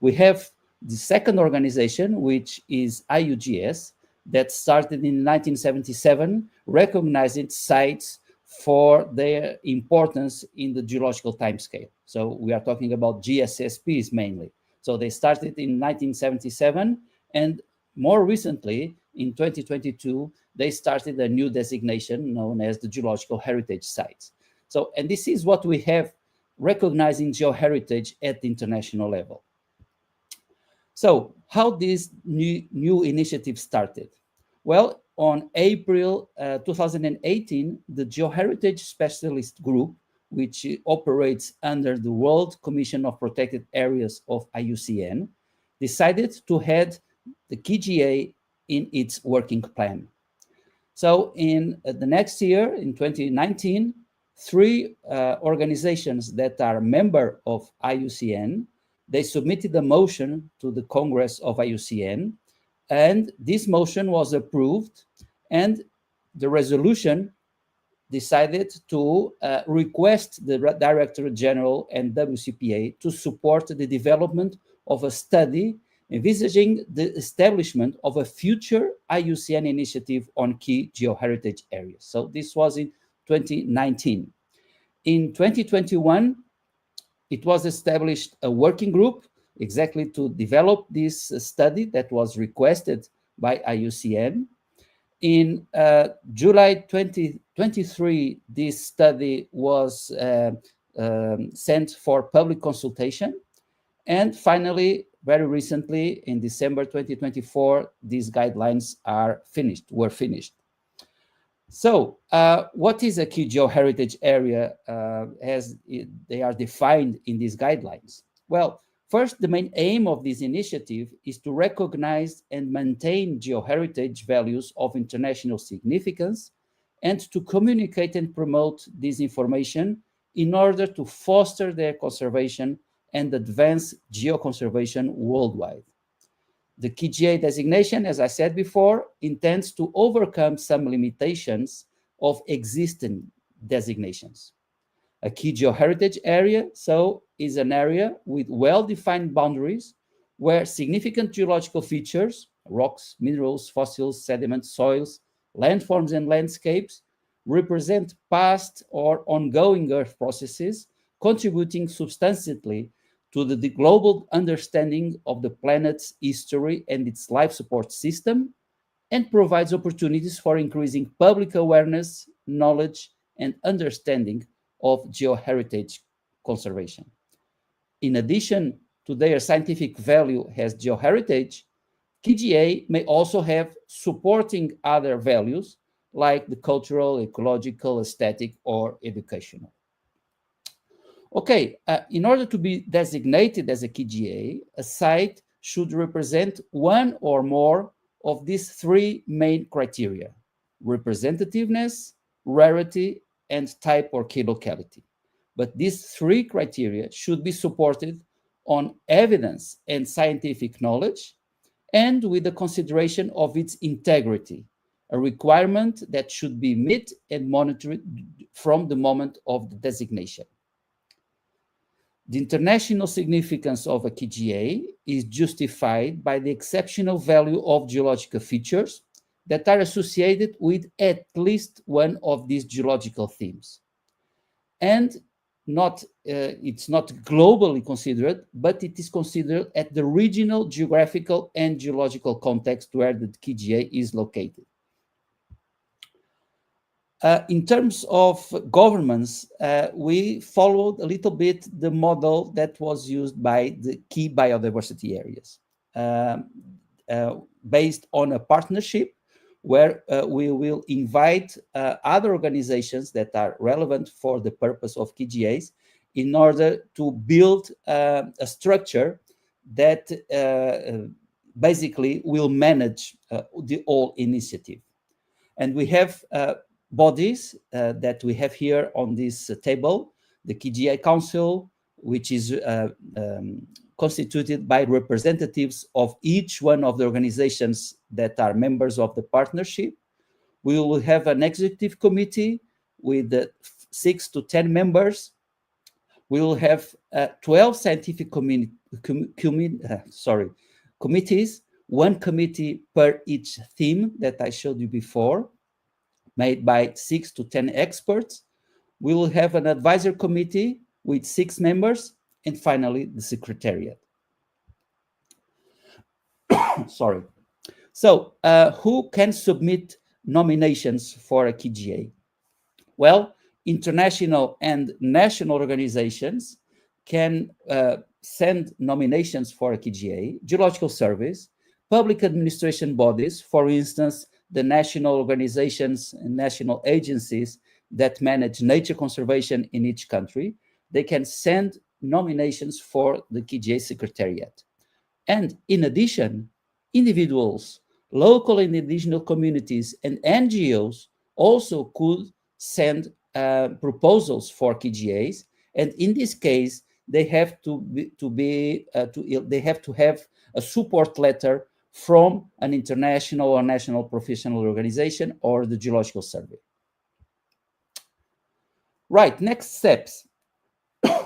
We have the second organization, which is IUGS, that started in 1977, recognizing sites for their importance in the geological timescale. So we are talking about GSSPs mainly. So they started in 1977, and more recently, in 2022, they started a new designation known as the Geological Heritage Sites. So, and this is what we have recognizing geoheritage at the international level. So how this new initiative started? Well, on April 2018, the Geoheritage Specialist Group, which operates under the World Commission of Protected Areas of IUCN, decided to head the KGA in its working plan. So in the next year, in 2019, 3 organizations that are member of IUCN, they submitted a motion to the Congress of IUCN, and this motion was approved, and the resolution decided to request the Director General and WCPA to support the development of a study envisaging the establishment of a future IUCN initiative on key geoheritage areas. So this was in 2019. In 2021, it was established a working group exactly to develop this study that was requested by IUCN. In July 2023, this study was sent for public consultation. And finally, very recently, in December 2024, these guidelines were finished. So what is a key geoheritage area as they are defined in these guidelines? Well, first, the main aim of this initiative is to recognize and maintain geoheritage values of international significance and to communicate and promote this information in order to foster their conservation and advance geoconservation worldwide. The KGA designation, as I said before, intends to overcome some limitations of existing designations. A key geoheritage area, so, is an area with well-defined boundaries where significant geological features, rocks, minerals, fossils, sediments, soils, landforms, and landscapes represent past or ongoing Earth processes contributing substantially to the global understanding of the planet's history and its life support system, and provides opportunities for increasing public awareness, knowledge, and understanding of geoheritage conservation. In addition to their scientific value as geoheritage, KGA may also have supporting other values like the cultural, ecological, aesthetic, or educational. Okay, in order to be designated as a KGA, a site should represent one or more of these 3 main criteria: representativeness, rarity, and type or key locality. But these 3 criteria should be supported on evidence and scientific knowledge and with the consideration of its integrity, a requirement that should be met and monitored from the moment of the designation. The international significance of a KGA is justified by the exceptional value of geological features that are associated with at least one of these geological themes. And it's not globally considered, but it is considered at the regional, geographical, and geological context where the KGA is located. In terms of governance, we followed a little bit the model that was used by the key biodiversity areas, based on a partnership where we will invite other organizations that are relevant for the purpose of KGAs in order to build a structure that basically will manage the whole initiative. And we have bodies that we have here on this table, the KGA Council, which is constituted by representatives of each one of the organizations that are members of the partnership. We will have an executive committee with 6 to 10 members. We will have 12 scientific committees, one committee per each theme that I showed you before, made by 6 to 10 experts. We will have an advisory committee with 6 members, and finally the secretariat. Sorry. So who can submit nominations for a KGA? Well, international and national organizations can send nominations for a KGA, geological surveys, public administration bodies, for instance, the national organizations and national agencies that manage nature conservation in each country. They can send nominations for the KGA Secretariat. And in addition, individuals, local and indigenous communities, and NGOs also could send proposals for KGAs. And in this case, they have to have a support letter from an international or national professional organization or the Geological Survey. Right, next steps.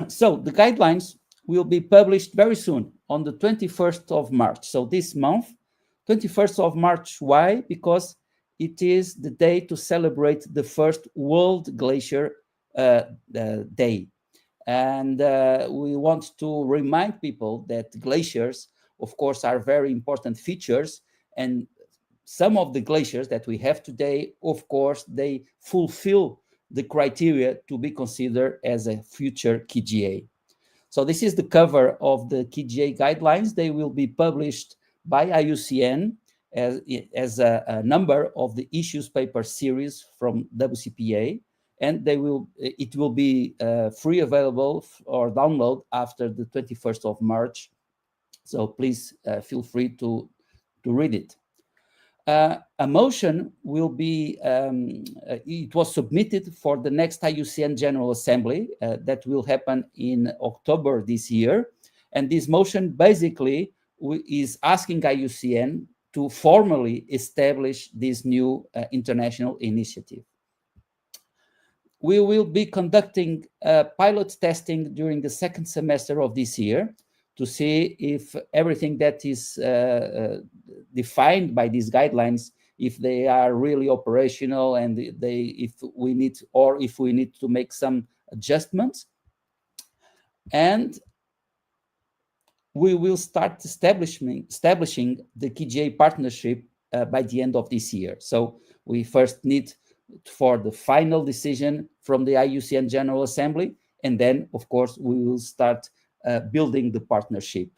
So the guidelines will be published very soon on the 21st of March. So this month, 21st of March. Why? Because it is the day to celebrate the first World Glacier Day. And we want to remind people that glaciers, of course, are very important features. And some of the glaciers that we have today, of course, they fulfill the criteria to be considered as a future KGA. So this is the cover of the KGA guidelines. They will be published by IUCN as a number of the issues paper series from WCPA, and it will be free available or download after the 21st of March. So please feel free to read it. A motion will be, it was submitted for the next IUCN General Assembly that will happen in October this year. And this motion basically is asking IUCN to formally establish this new international initiative. We will be conducting pilot testing during the second semester of this year to see if everything that is defined by these guidelines, if they are really operational and if we need to make some adjustments. And we will start establishing the KGA partnership by the end of this year. So we first need for the final decision from the IUCN General Assembly, and then, of course, we will start building the partnership.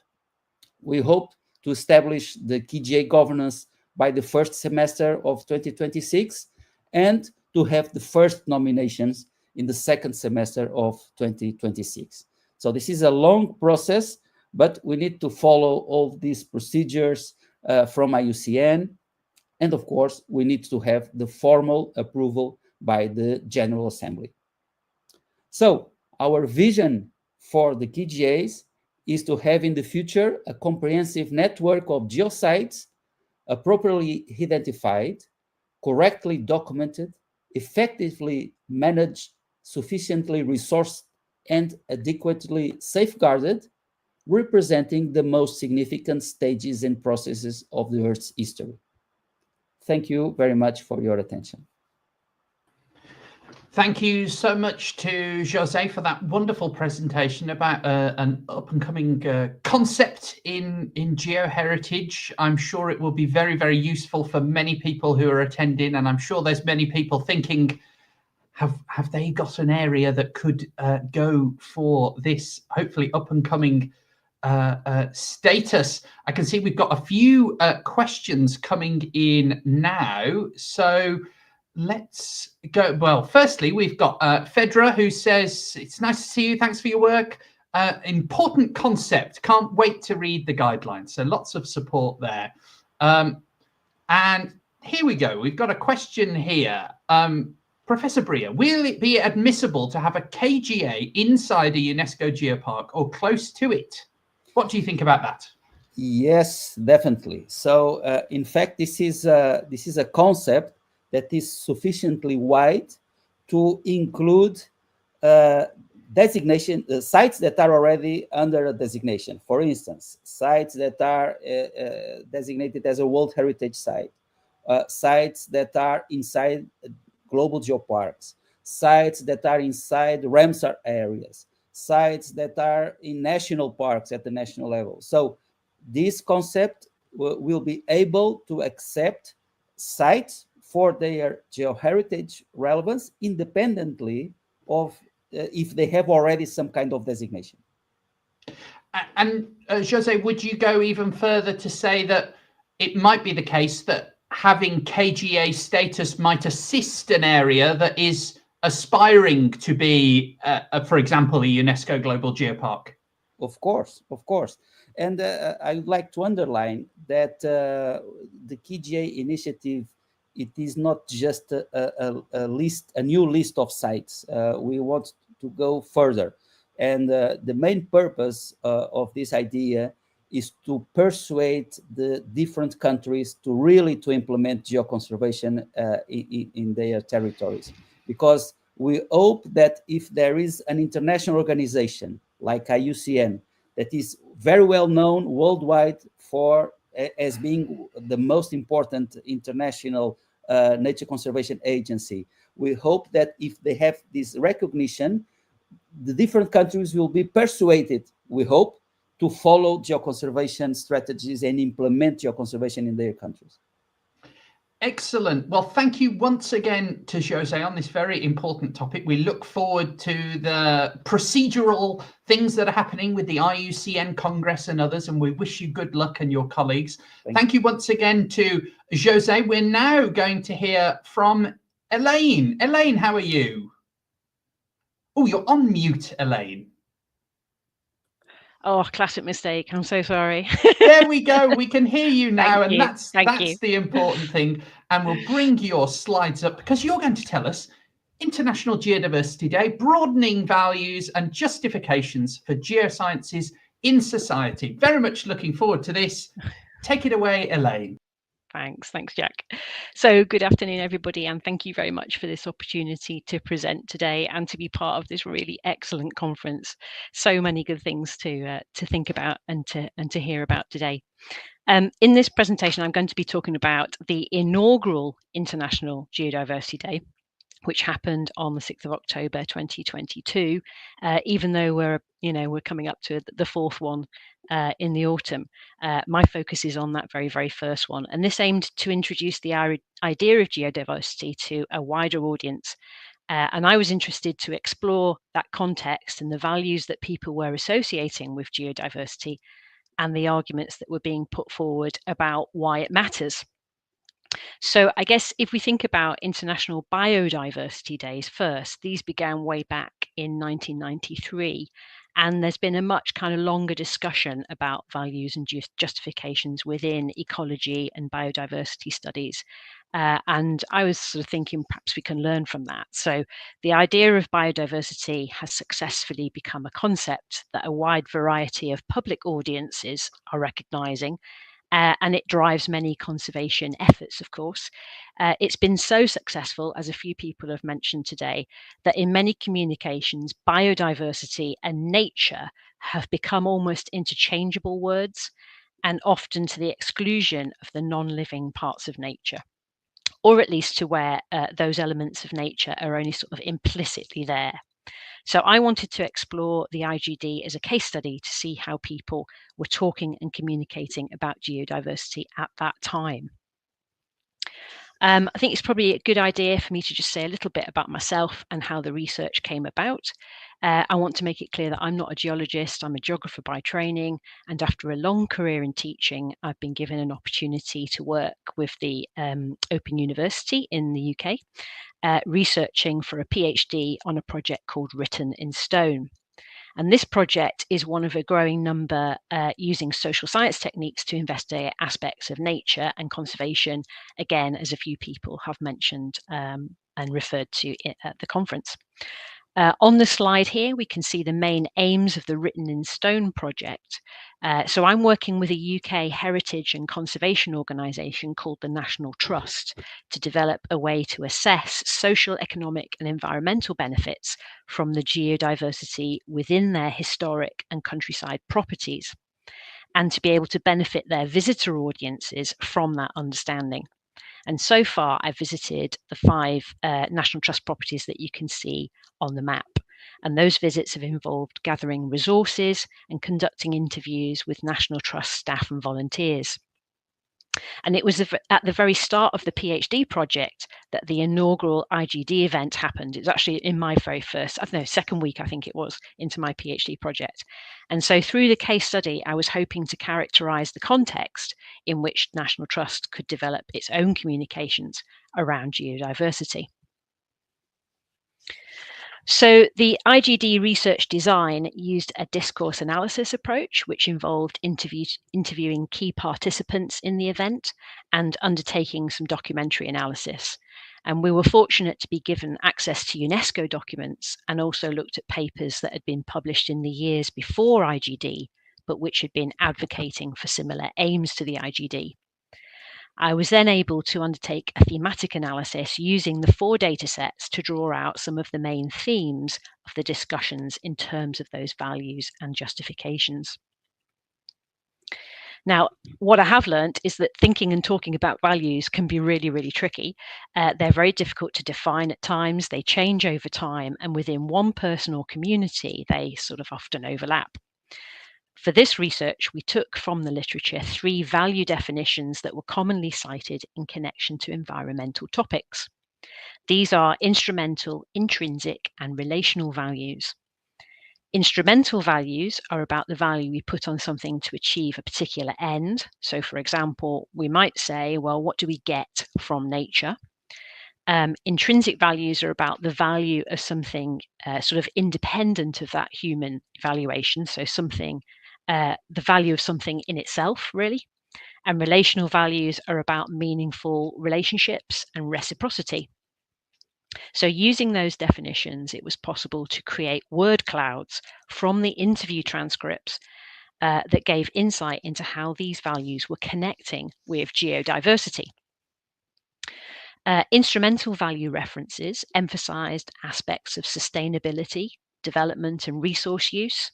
We hope to establish the KGA governance by the first semester of 2026 and to have the first nominations in the second semester of 2026. So this is a long process, but we need to follow all these procedures from IUCN. And of course, we need to have the formal approval by the General Assembly. So our vision for the KGAs is to have in the future a comprehensive network of geosites appropriately identified, correctly documented, effectively managed, sufficiently resourced, and adequately safeguarded, representing the most significant stages and processes of the Earth's history. Thank you very much for your attention. Thank you so much to Jose for that wonderful presentation about an up-and-coming concept in geoheritage. I'm sure it will be very, very useful for many people who are attending, and I'm sure there's many people thinking, have they got an area that could go for this hopefully up-and-coming status? I can see we've got a few questions coming in now, so let's go. Well, firstly, we've got Fedra, who says, it's nice to see you, thanks for your work. Important concept, can't wait to read the guidelines. So lots of support there. And here we go, we've got a question here. Professor Bria, will it be admissible to have a KGA inside a UNESCO geopark or close to it? What do you think about that? Yes, definitely. So in fact, this is a concept that is sufficiently wide to include designation sites that are already under a designation. For instance, sites that are designated as a World Heritage Site, sites that are inside global geoparks, sites that are inside Ramsar areas, sites that are in national parks at the national level. So this concept will be able to accept sites for their geoheritage relevance independently of if they have already some kind of designation. And Jose, would you go even further to say that it might be the case that having KGA status might assist an area that is aspiring to be, for example, a UNESCO Global Geopark? Of course, of course. And I would like to underline that the KGA initiative, it is not just a new list of sites. We want to go further. And the main purpose of this idea is to persuade the different countries to really implement geoconservation in their territories. Because we hope that if there is an international organization like IUCN that is very well known worldwide for as being the most important international nature conservation agency, we hope that if they have this recognition, the different countries will be persuaded, we hope, to follow geoconservation strategies and implement geoconservation in their countries. Excellent. Well, thank you once again to Jose on this very important topic. We look forward to the procedural things that are happening with the IUCN Congress and others, and we wish you good luck and your colleagues. Thank you once again to Jose. We're now going to hear from Elaine. Elaine, how are you? Oh, you're on mute, Elaine. Oh, classic mistake. I'm so sorry. There we go. We can hear you now. Thank And you. that's the important thing. And we'll bring your slides up because you're going to tell us International Geodiversity Day, broadening values and justifications for geosciences in society. Very much looking forward to this. Take it away, Elaine. Thanks, Jack. So good afternoon, everybody, and thank you very much for this opportunity to present today and to be part of this really excellent conference. So many good things to think about and to hear about today. In this presentation, I'm going to be talking about the inaugural International Geodiversity Day, which happened on the 6th of October 2022, even though we're coming up to the fourth one in the autumn. My focus is on that very, very first one. And this aimed to introduce the idea of geodiversity to a wider audience. And I was interested to explore that context and the values that people were associating with geodiversity and the arguments that were being put forward about why it matters. So I guess if we think about International Biodiversity Days first, these began way back in 1993. And there's been a much kind of longer discussion about values and justifications within ecology and biodiversity studies. And I was sort of thinking perhaps we can learn from that. So the idea of biodiversity has successfully become a concept that a wide variety of public audiences are recognizing. And it drives many conservation efforts, of course. It's been so successful, as a few people have mentioned today, that in many communications, biodiversity and nature have become almost interchangeable words, and often to the exclusion of the non-living parts of nature. or at least to where those elements of nature are only sort of implicitly there. So I wanted to explore the IGD as a case study to see how people were talking and communicating about geodiversity at that time. I think it's probably a good idea for me to just say a little bit about myself and how the research came about. I want to make it clear that I'm not a geologist, I'm a geographer by training, and after a long career in teaching, I've been given an opportunity to work with the Open University in the UK, researching for a PhD on a project called Written in Stone. And this project is one of a growing number using social science techniques to investigate aspects of nature and conservation, again, as a few people have mentioned and referred to at the conference. On the slide here, we can see the main aims of the Written in Stone project. So I'm working with a UK heritage and conservation organisation called the National Trust to develop a way to assess social, economic and environmental benefits from the geodiversity within their historic and countryside properties, and to be able to benefit their visitor audiences from that understanding. And so far, I've visited the 5 National Trust properties that you can see on the map. And those visits have involved gathering resources and conducting interviews with National Trust staff and volunteers. And it was at the very start of the PhD project that the inaugural IGD event happened. It was actually in my very first, second week, I think it was, into my PhD project. And so through the case study, I was hoping to characterize the context in which National Trust could develop its own communications around geodiversity. So the IGD research design used a discourse analysis approach, which involved interviewing key participants in the event and undertaking some documentary analysis. And we were fortunate to be given access to UNESCO documents and also looked at papers that had been published in the years before IGD, but which had been advocating for similar aims to the IGD. I was then able to undertake a thematic analysis using the 4 data sets to draw out some of the main themes of the discussions in terms of those values and justifications. Now, what I have learned is that thinking and talking about values can be really, really tricky. They're very difficult to define at times, they change over time, and within one person or community, they sort of often overlap. For this research, we took from the literature 3 value definitions that were commonly cited in connection to environmental topics. These are instrumental, intrinsic, and relational values. Instrumental values are about the value we put on something to achieve a particular end. So, for example, we might say, well, what do we get from nature? Intrinsic values are about the value of something sort of independent of that human evaluation, so something the value of something in itself, really. And relational values are about meaningful relationships and reciprocity. So using those definitions, it was possible to create word clouds from the interview transcripts that gave insight into how these values were connecting with geodiversity. Instrumental value references emphasized aspects of sustainability, development and resource use.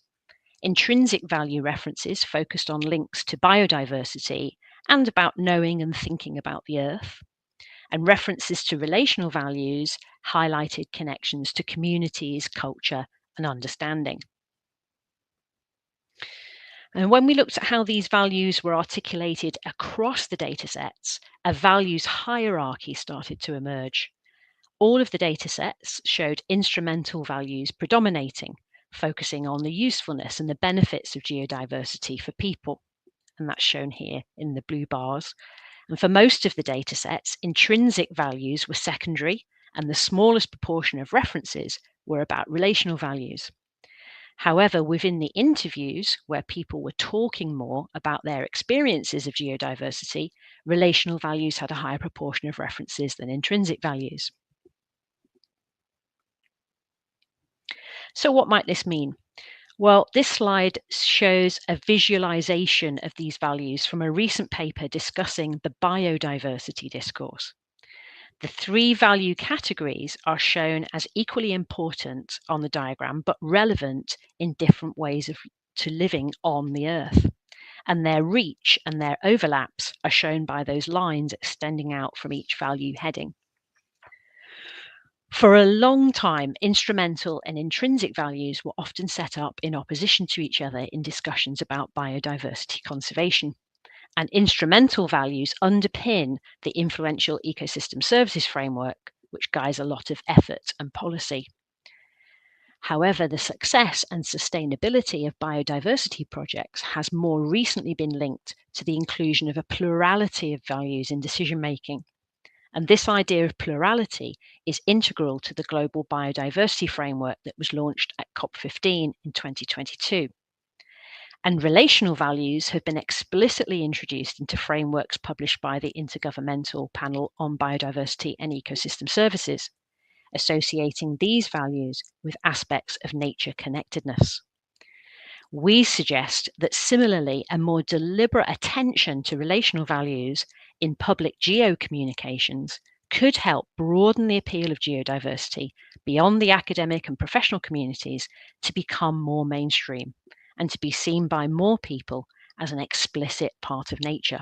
Intrinsic value references focused on links to biodiversity and about knowing and thinking about the earth. And references to relational values highlighted connections to communities, culture, and understanding. And when we looked at how these values were articulated across the data sets, a values hierarchy started to emerge. All of the data sets showed instrumental values predominating, focusing on the usefulness and the benefits of geodiversity for people. And that's shown here in the blue bars. And for most of the data sets, intrinsic values were secondary, and the smallest proportion of references were about relational values. However, within the interviews, where people were talking more about their experiences of geodiversity, relational values had a higher proportion of references than intrinsic values. So what might this mean? Well, this slide shows a visualization of these values from a recent paper discussing the biodiversity discourse. The 3 value categories are shown as equally important on the diagram, but relevant in different ways to living on the Earth. and their reach and their overlaps are shown by those lines extending out from each value heading. For a long time, instrumental and intrinsic values were often set up in opposition to each other in discussions about biodiversity conservation. And instrumental values underpin the influential ecosystem services framework, which guides a lot of effort and policy. However, the success and sustainability of biodiversity projects has more recently been linked to the inclusion of a plurality of values in decision making. And this idea of plurality is integral to the global biodiversity framework that was launched at COP15 in 2022. And relational values have been explicitly introduced into frameworks published by the Intergovernmental Panel on Biodiversity and Ecosystem Services, associating these values with aspects of nature connectedness. We suggest that similarly, a more deliberate attention to relational values in public geocommunications could help broaden the appeal of geodiversity beyond the academic and professional communities to become more mainstream and to be seen by more people as an explicit part of nature.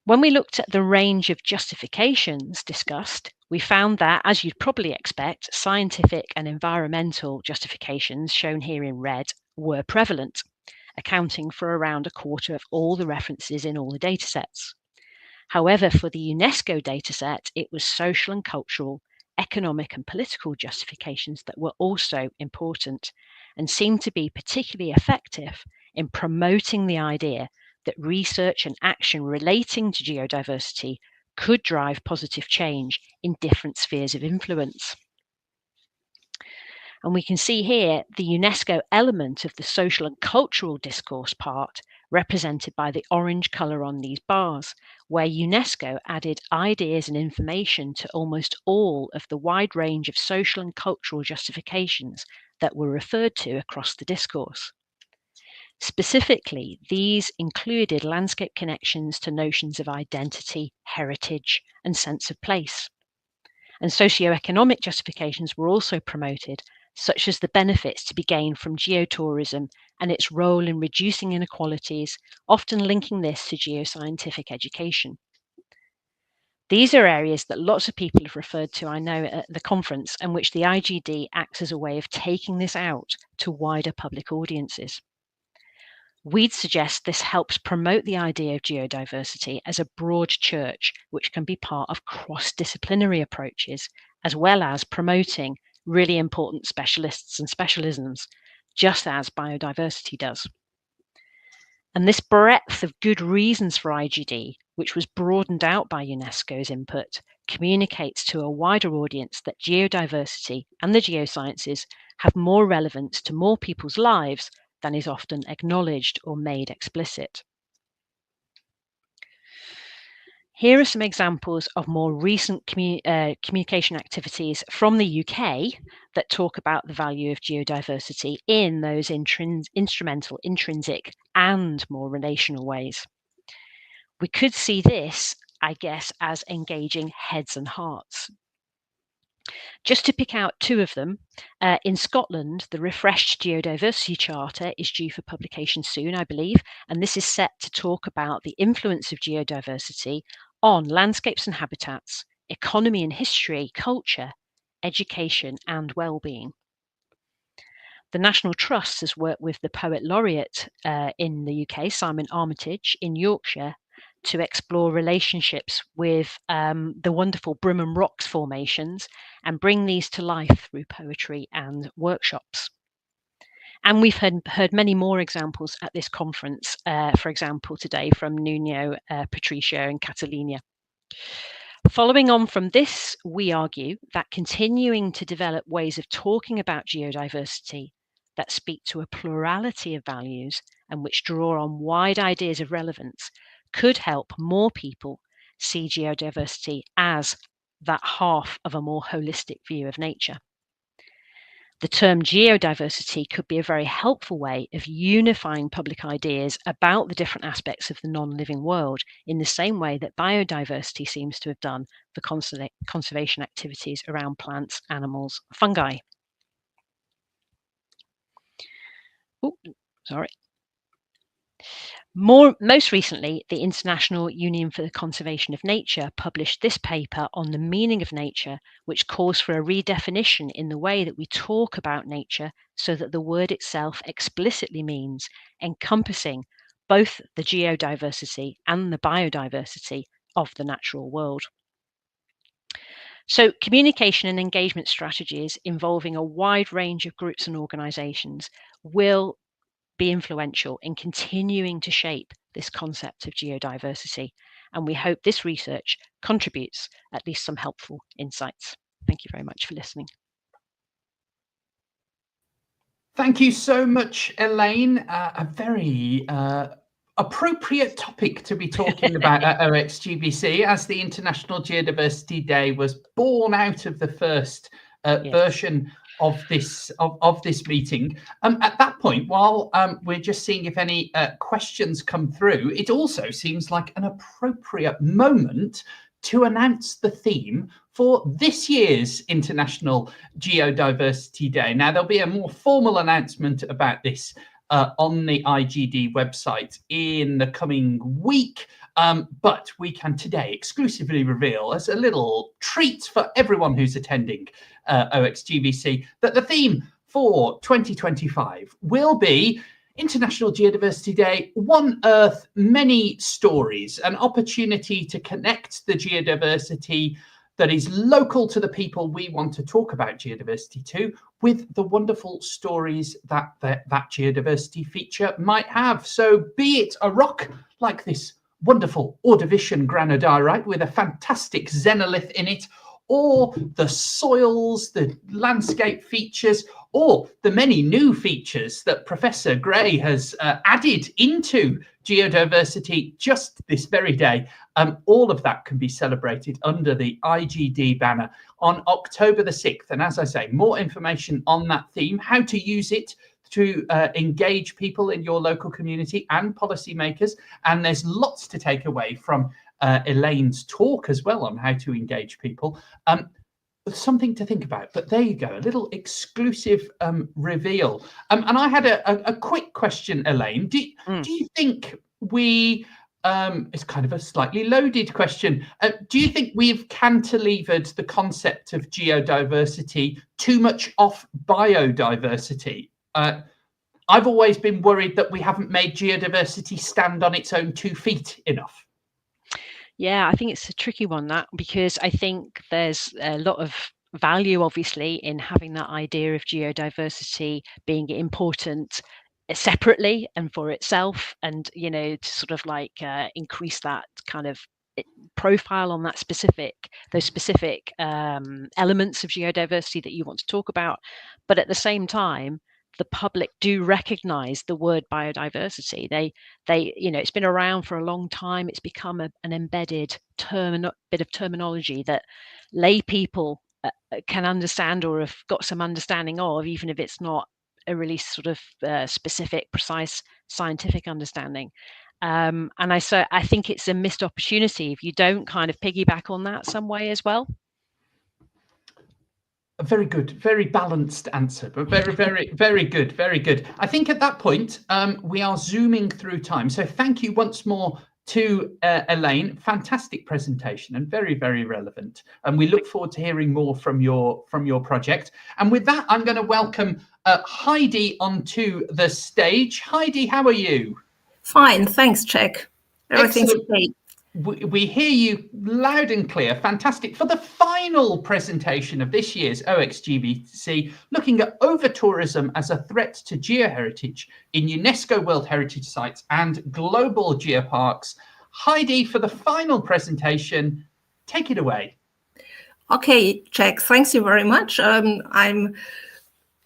When we looked at the range of justifications discussed, we found that, as you'd probably expect, scientific and environmental justifications, shown here in red, were prevalent, accounting for around a quarter of all the references in all the datasets. However, for the UNESCO dataset, it was social and cultural, economic and political justifications that were also important and seemed to be particularly effective in promoting the idea that research and action relating to geodiversity could drive positive change in different spheres of influence. And we can see here the UNESCO element of the social and cultural discourse part, represented by the orange colour on these bars, where UNESCO added ideas and information to almost all of the wide range of social and cultural justifications that were referred to across the discourse. Specifically, these included landscape connections to notions of identity, heritage, and sense of place. And socioeconomic justifications were also promoted, such as the benefits to be gained from geotourism and its role in reducing inequalities, often linking this to geoscientific education. These are areas that lots of people have referred to, I know, at the conference, and which the IGD acts as a way of taking this out to wider public audiences. We'd suggest this helps promote the idea of geodiversity as a broad church, which can be part of cross-disciplinary approaches, as well as promoting really important specialists and specialisms, just as biodiversity does. And this breadth of good reasons for IGD, which was broadened out by UNESCO's input, communicates to a wider audience that geodiversity and the geosciences have more relevance to more people's lives than is often acknowledged or made explicit. Here are some examples of more recent communication activities from the UK that talk about the value of geodiversity in those instrumental, intrinsic, and more relational ways. We could see this, I guess, as engaging heads and hearts. Just to pick out two of them, in Scotland, the refreshed Geodiversity Charter is due for publication soon, I believe, and this is set to talk about the influence of geodiversity on landscapes and habitats, economy and history, culture, education, and well-being. The National Trust has worked with the Poet Laureate in the UK, Simon Armitage, in Yorkshire, to explore relationships with the wonderful Brimham Rocks formations and bring these to life through poetry and workshops. And we've heard many more examples at this conference, for example, today from Nuno, Patricio and Catalina. Following on from this, we argue that continuing to develop ways of talking about geodiversity that speak to a plurality of values and which draw on wide ideas of relevance could help more people see geodiversity as that half of a more holistic view of nature. The term geodiversity could be a very helpful way of unifying public ideas about the different aspects of the non-living world in the same way that biodiversity seems to have done for conservation activities around plants, animals, fungi. Ooh, Sorry. Most recently, the International Union for the Conservation of Nature published this paper on the meaning of nature, which calls for a redefinition in the way that we talk about nature so that the word itself explicitly means encompassing both the geodiversity and the biodiversity of the natural world. So communication and engagement strategies involving a wide range of groups and organisations will be influential in continuing to shape this concept of geodiversity. And we hope this research contributes at least some helpful insights. Thank you very much for listening. Thank you so much, Elaine. A very appropriate topic to be talking about at OxGVC, as the International Geodiversity Day was born out of the first version of this meeting. At that point, while we're just seeing if any questions come through, it also seems like an appropriate moment to announce the theme for this year's International Geodiversity Day. Now, there'll be a more formal announcement about this on the IGD website in the coming week, but we can today exclusively reveal, as a little treat for everyone who's attending OxGVC, that the theme for 2025 will be International Geodiversity Day, One Earth, Many Stories, an opportunity to connect the geodiversity that is local to the people we want to talk about geodiversity to with the wonderful stories that geodiversity feature might have. So be it a rock like this wonderful Ordovician granodiorite with a fantastic xenolith in it, or the soils, the landscape features, or the many new features that Professor Gray has added into geodiversity just this very day. All of that can be celebrated under the IGD banner on October the 6th. And as I say, more information on that theme, how to use it to engage people in your local community and policymakers. And there's lots to take away from Elaine's talk as well on how to engage people. Something to think about. But there you go, a little exclusive reveal. And I had a quick question, Elaine. Do you think we, it's kind of a slightly loaded question, do you think we've cantilevered the concept of geodiversity too much off biodiversity? I've always been worried that we haven't made geodiversity stand on its own 2 feet enough. Yeah, I think it's a tricky one, that, because I think there's a lot of value, obviously, in having that idea of geodiversity being important separately and for itself, and, you know, to sort of like increase that kind of profile on that those specific elements of geodiversity that you want to talk about. But at the same time, the public do recognize the word biodiversity. They, you know, it's been around for a long time. It's become an embedded bit of terminology that lay people can understand or have got some understanding of, even if it's not a really sort of specific, precise scientific understanding. And I think it's a missed opportunity if you don't kind of piggyback on that some way as well. A very good, very balanced answer, but very, very, very good, very good. I think at that point, we are zooming through time. So thank you once more to Elaine. Fantastic presentation and very, very relevant. And we look forward to hearing more from your project. And with that, I'm going to welcome Heidi onto the stage. Heidi, how are you? Fine, thanks, Jack. Everything's okay. We hear you loud and clear. Fantastic. For the final presentation of this year's OxGVC, looking at over-tourism as a threat to geoheritage in UNESCO World Heritage Sites and global geoparks. Heidi, for the final presentation, take it away. Okay, Jack, thanks you very much.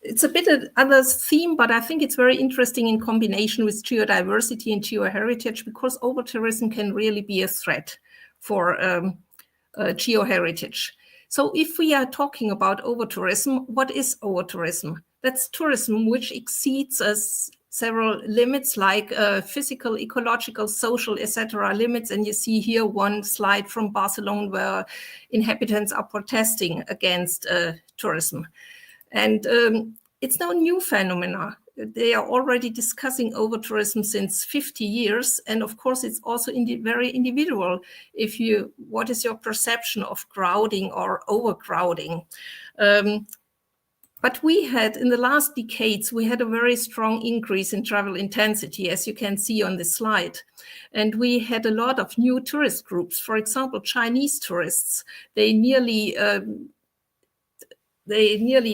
It's a bit of other theme, but I think it's very interesting in combination with geodiversity and geoheritage, because over-tourism can really be a threat for geoheritage. So if we are talking about over-tourism, what is over-tourism? That's tourism which exceeds several limits, like physical, ecological, social, etc. limits. And you see here one slide from Barcelona where inhabitants are protesting against tourism. And it's no new phenomena. they are already discussing overtourism since 50 years. And of course, it's also very individual. What is your perception of crowding or overcrowding? But we had, in the last decades, we had a very strong increase in travel intensity, as you can see on this slide. And we had a lot of new tourist groups. For example, Chinese tourists, they nearly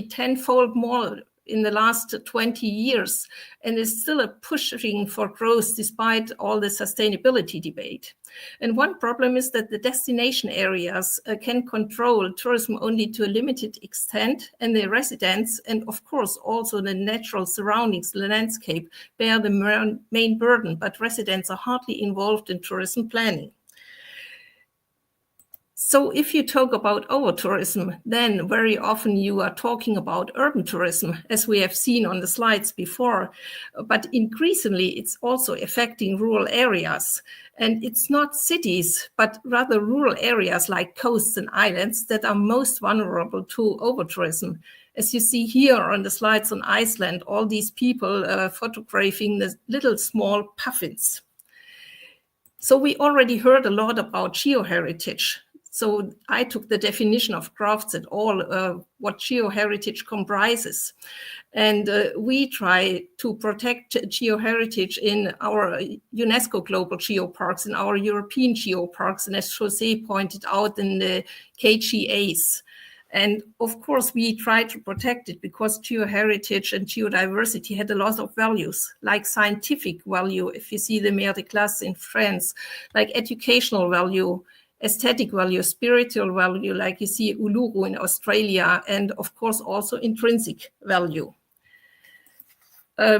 tenfold more in the last 20 years, and is still a pushing for growth despite all the sustainability debate. And one problem is that the destination areas can control tourism only to a limited extent, and the residents, and of course also the natural surroundings, the landscape, bear the main burden, but residents are hardly involved in tourism planning. So if you talk about overtourism, then very often you are talking about urban tourism, as we have seen on the slides before. But increasingly, it's also affecting rural areas. And it's not cities, but rather rural areas like coasts and islands that are most vulnerable to overtourism. As you see here on the slides on Iceland, all these people photographing the little small puffins. So we already heard a lot about geoheritage. So I took the definition of Crafts et al., what geoheritage comprises. And we try to protect geoheritage in our UNESCO global geoparks, in our European geoparks, and as José pointed out, in the KGAs. And of course, we try to protect it because geoheritage and geodiversity had a lot of values, like scientific value, if you see the Mer de Glace in France, like educational value, aesthetic value, spiritual value, like you see Uluru in Australia, and of course also intrinsic value.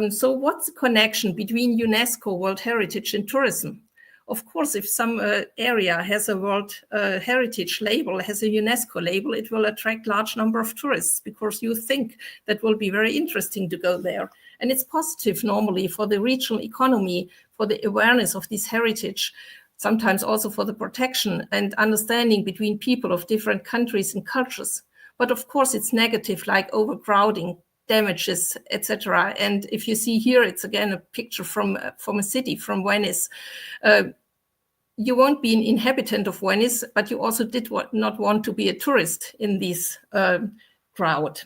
So what's the connection between UNESCO, World Heritage and tourism? Of course, if some area has a World Heritage label, has a UNESCO label, it will attract large number of tourists because you think that will be very interesting to go there. And it's positive normally for the regional economy, for the awareness of this heritage, sometimes also for the protection and understanding between people of different countries and cultures. But of course, it's negative, like overcrowding, damages, etc. And if you see here, it's again a picture from a city, from Venice. You won't be an inhabitant of Venice, but you also did not want to be a tourist in this crowd.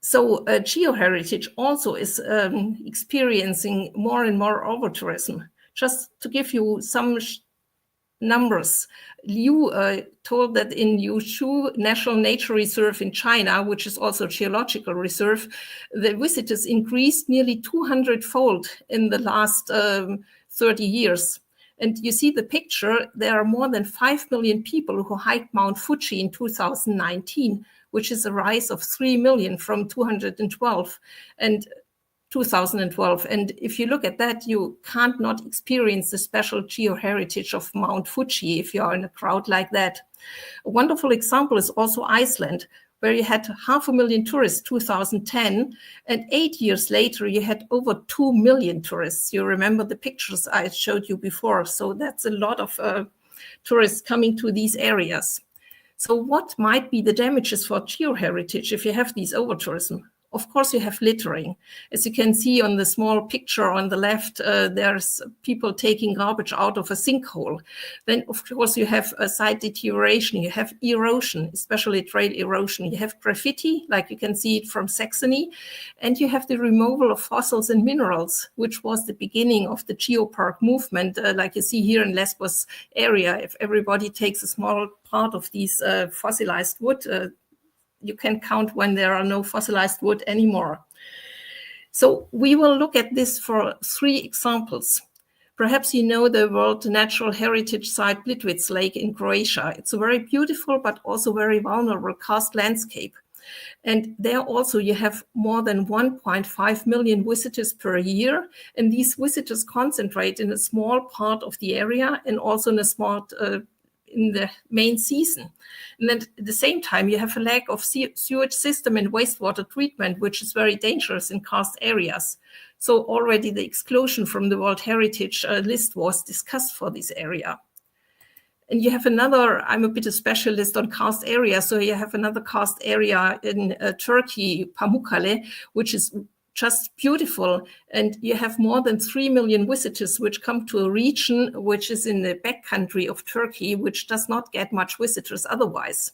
So geoheritage also is experiencing more and more overtourism. Just to give you some numbers, Liu told that in Yushu National Nature Reserve in China, which is also a geological reserve, the visitors increased nearly 200-fold in the last 30 years. And you see the picture, there are more than 5 million people who hiked Mount Fuji in 2019, which is a rise of 3 million from 2012. And if you look at that, you can't not experience the special geoheritage of Mount Fuji if you are in a crowd like that. A wonderful example is also Iceland, where you had 500,000 tourists 2010, and 8 years later you had over 2 million tourists. You remember the pictures I showed you before, so that's a lot of tourists coming to these areas. So what might be the damages for geoheritage if you have these overtourism? Of course, you have littering. As you can see on the small picture on the left, there's people taking garbage out of a sinkhole. Then, of course, you have site deterioration. You have erosion, especially trail erosion. You have graffiti, like you can see it from Saxony. And you have the removal of fossils and minerals, which was the beginning of the geopark movement, like you see here in Lesbos area. If everybody takes a small part of these fossilized wood, you can count when there are no fossilized wood anymore. So we will look at this for 3 examples. Perhaps you know the World Natural Heritage Site Plitvice Lake in Croatia. It's a very beautiful but also very vulnerable karst landscape. And there also you have more than 1.5 million visitors per year. And these visitors concentrate in a small part of the area and also in a small in the main season. And then at the same time, you have a lack of sewage system and wastewater treatment, which is very dangerous in karst areas. So already the exclusion from the World Heritage list was discussed for this area. And you have another, I'm a bit a specialist on karst area, so you have another karst area in Turkey, Pamukkale, which is just beautiful. And you have more than 3 million visitors which come to a region which is in the backcountry of Turkey, which does not get much visitors otherwise.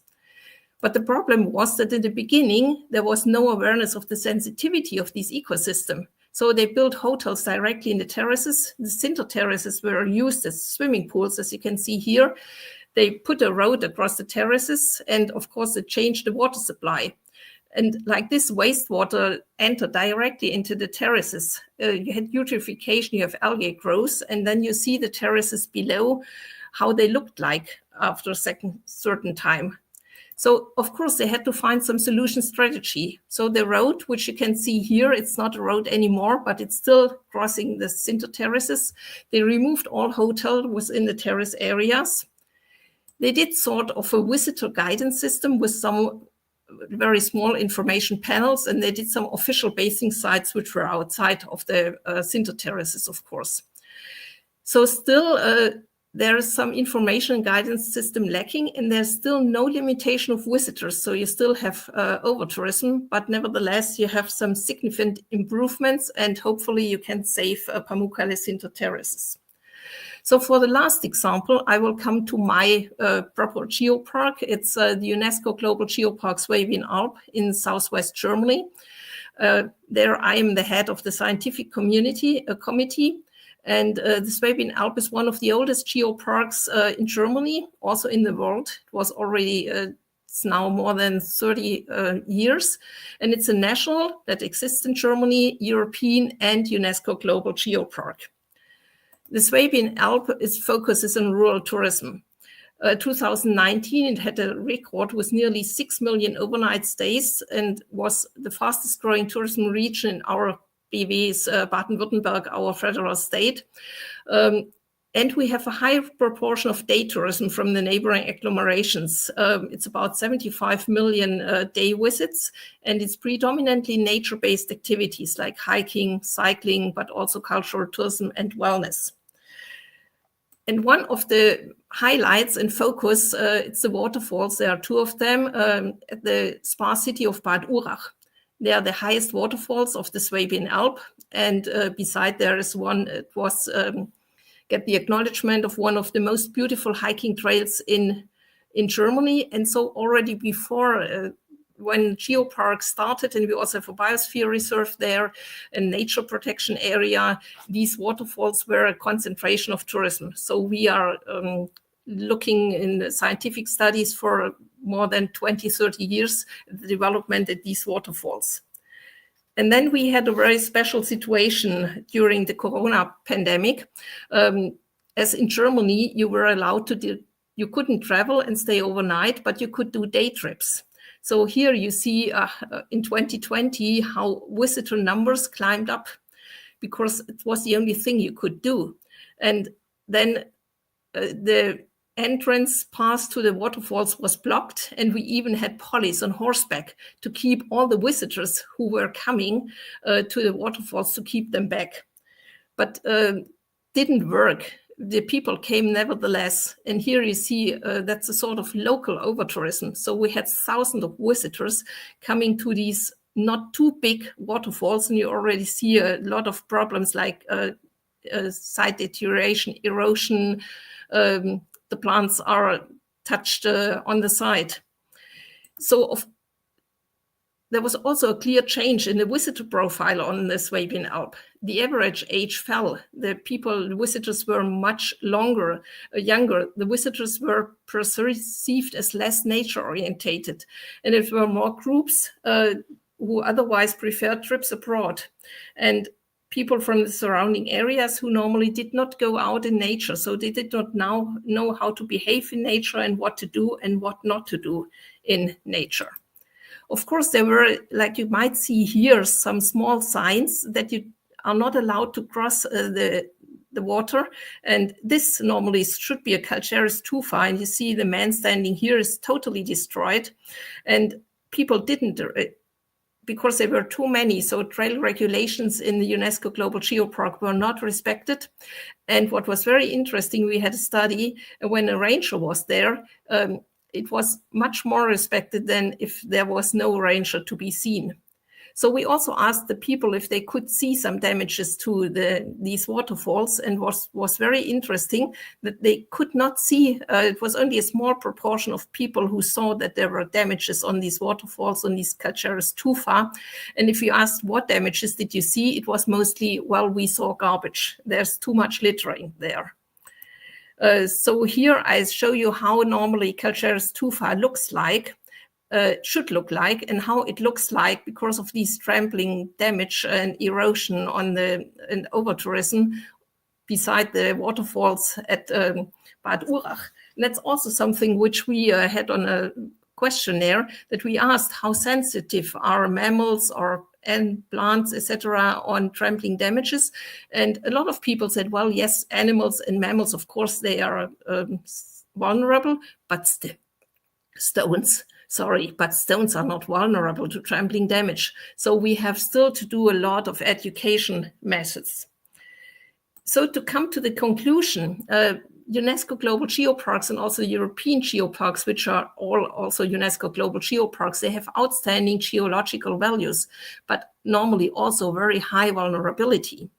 But the problem was that in the beginning, there was no awareness of the sensitivity of this ecosystem. So they built hotels directly in the terraces. The cinder terraces were used as swimming pools, as you can see here. They put a road across the terraces, and of course, they changed the water supply. And like this, wastewater entered directly into the terraces. You had eutrophication, you have algae growth, and then you see the terraces below, how they looked like after a certain time. So, of course, they had to find some solution strategy. So the road, which you can see here, it's not a road anymore, but it's still crossing the cinder terraces. They removed all hotels within the terrace areas. They did sort of a visitor guidance system with some very small information panels, and they did some official bathing sites which were outside of the cinder terraces, of course. So still there is some information and guidance system lacking, and there's still no limitation of visitors. So you still have overtourism, but nevertheless you have some significant improvements, and hopefully you can save Pamukkale cinder terraces. So for the last example, I will come to my proper geopark. It's the UNESCO Global Geopark Swabian Alb in southwest Germany. There I am the head of the scientific committee. And the Swabian Alb is one of the oldest geoparks in Germany, also in the world. It was already, it's now more than 30 years. And it's a national that exists in Germany, European and UNESCO Global Geopark. The Swabian Alb focuses on rural tourism. 2019, it had a record with nearly 6 million overnight stays and was the fastest growing tourism region in our BW's Baden-Württemberg, our federal state. And we have a high proportion of day tourism from the neighboring agglomerations. It's about 75 million day visits, and it's predominantly nature-based activities like hiking, cycling, but also cultural tourism and wellness. And one of the highlights and focus, it's the waterfalls. There are two of them at the spa city of Bad Urach. They are the highest waterfalls of the Swabian Alb. And beside there is one, it was get the acknowledgement of one of the most beautiful hiking trails in Germany. And so already before, when Geopark started, and we also have a biosphere reserve there, a nature protection area, these waterfalls were a concentration of tourism. So we are looking in the scientific studies for more than 20, 30 years, the development at these waterfalls. And then we had a very special situation during the Corona pandemic. As in Germany, you were allowed to you couldn't travel and stay overnight, but you could do day trips. So here you see in 2020 how visitor numbers climbed up because it was the only thing you could do. And then the entrance pass to the waterfalls was blocked, and we even had police on horseback to keep all the visitors who were coming to the waterfalls, to keep them back. But didn't work. The people came nevertheless. And here you see that's a sort of local overtourism. So we had thousands of visitors coming to these not too big waterfalls, and you already see a lot of problems like site deterioration, erosion. The plants are touched on the side. So there was also a clear change in the visitor profile on the Swabian Alb. The average age fell. The visitors were much younger. The visitors were perceived as less nature-orientated. And there were more groups who otherwise preferred trips abroad. And people from the surrounding areas who normally did not go out in nature. So they did not now know how to behave in nature and what to do and what not to do in nature. Of course, there were, like you might see here, some small signs that you are not allowed to cross the water. And this normally should be a calcareous tufa. And you see the man standing here is totally destroyed. And people didn't, because there were too many. So trail regulations in the UNESCO Global Geopark were not respected. And what was very interesting, we had a study when a ranger was there, it was much more respected than if there was no ranger to be seen. So we also asked the people if they could see some damages to these waterfalls, and was very interesting that they could not see. It was only a small proportion of people who saw that there were damages on these waterfalls, on these calcareous tufa. And if you asked what damages did you see, it was mostly, well, we saw garbage. There's too much littering there. So here I show you how normally calcareous tufa looks like. Should look like, and how it looks like because of these trampling damage and erosion on and overtourism beside the waterfalls at Bad Urach. And that's also something which we had on a questionnaire, that we asked how sensitive are mammals and plants, etc., on trampling damages. And a lot of people said, well, yes, animals and mammals, of course, they are vulnerable, but stones are not vulnerable to trampling damage. So we have still to do a lot of education methods. So to come to the conclusion, UNESCO Global Geoparks and also European geoparks, which are all also UNESCO Global Geoparks, they have outstanding geological values, but normally also very high vulnerability.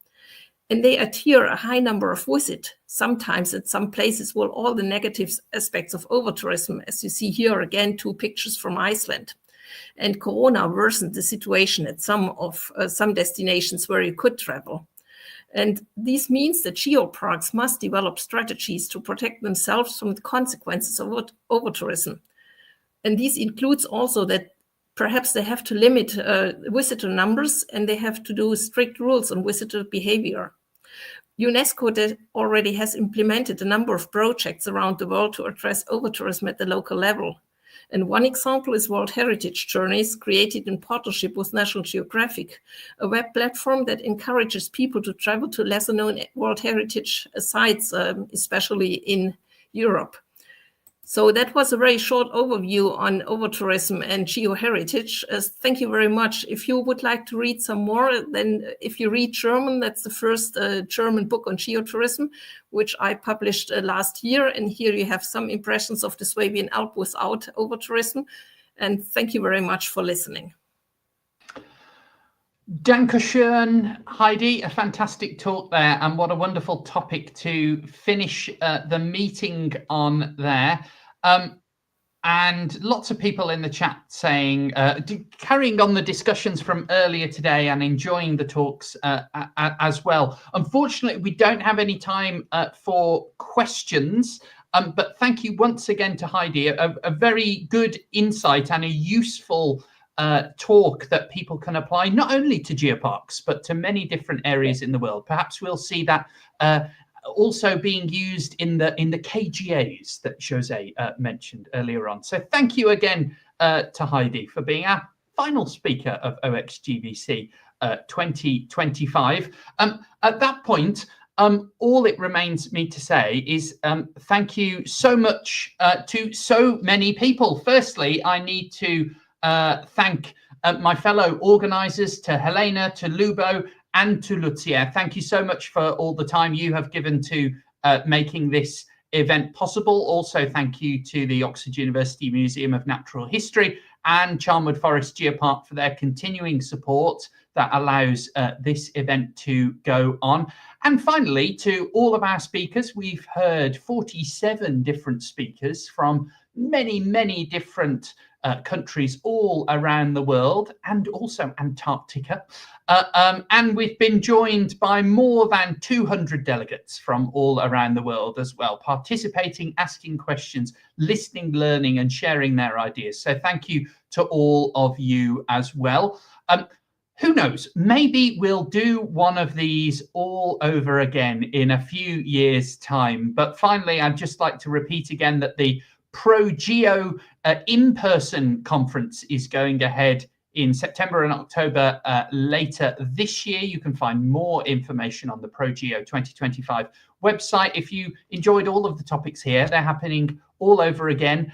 And they adhere a high number of visits. Sometimes at some places will all the negative aspects of overtourism, as you see here again, 2 pictures from Iceland. And Corona worsened the situation at some destinations where you could travel. And this means that geoparks must develop strategies to protect themselves from the consequences of overtourism. And this includes also that perhaps they have to limit visitor numbers, and they have to do strict rules on visitor behavior. UNESCO already has implemented a number of projects around the world to address overtourism at the local level. And one example is World Heritage Journeys, created in partnership with National Geographic, a web platform that encourages people to travel to lesser-known World Heritage sites, especially in Europe. So that was a very short overview on overtourism and geoheritage. Thank you very much. If you would like to read some more, then if you read German, that's the first German book on geotourism, which I published last year. And here you have some impressions of the Swabian Alp without overtourism. And thank you very much for listening. Dankeschön, Heidi. A fantastic talk there, and what a wonderful topic to finish the meeting on there. And lots of people in the chat saying, carrying on the discussions from earlier today and enjoying the talks as well. Unfortunately, we don't have any time for questions, but thank you once again to Heidi. A very good insight and a useful talk that people can apply not only to geoparks, but to many different areas in the world. Perhaps we'll see that also being used in the KGAs that Jose mentioned earlier on. So thank you again to Heidi for being our final speaker of OxGVC 2025. At that point, all it remains me to say is thank you so much to so many people. Firstly, I need to thank my fellow organisers, to Helena, to Lubo, and to Lucia. Thank you so much for all the time you have given to making this event possible. Also, thank you to the Oxford Geoversity Museum of Natural History and Charnwood Forest Geopark for their continuing support that allows this event to go on. And finally, to all of our speakers, we've heard 47 different speakers from many, many different countries all around the world, and also Antarctica. And we've been joined by more than 200 delegates from all around the world as well, participating, asking questions, listening, learning, and sharing their ideas. So thank you to all of you as well. Who knows, maybe we'll do one of these all over again in a few years' time. But finally, I'd just like to repeat again that the ProGeo in-person conference is going ahead in September and October later this year. You can find more information on the ProGeo 2025 website. If you enjoyed all of the topics here, they're happening all over again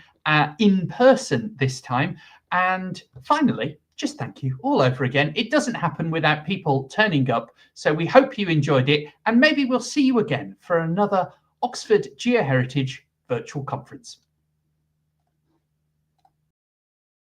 in person this time. And finally, just thank you all over again. It doesn't happen without people turning up. So we hope you enjoyed it, and maybe we'll see you again for another Oxford Geoheritage Virtual Conference.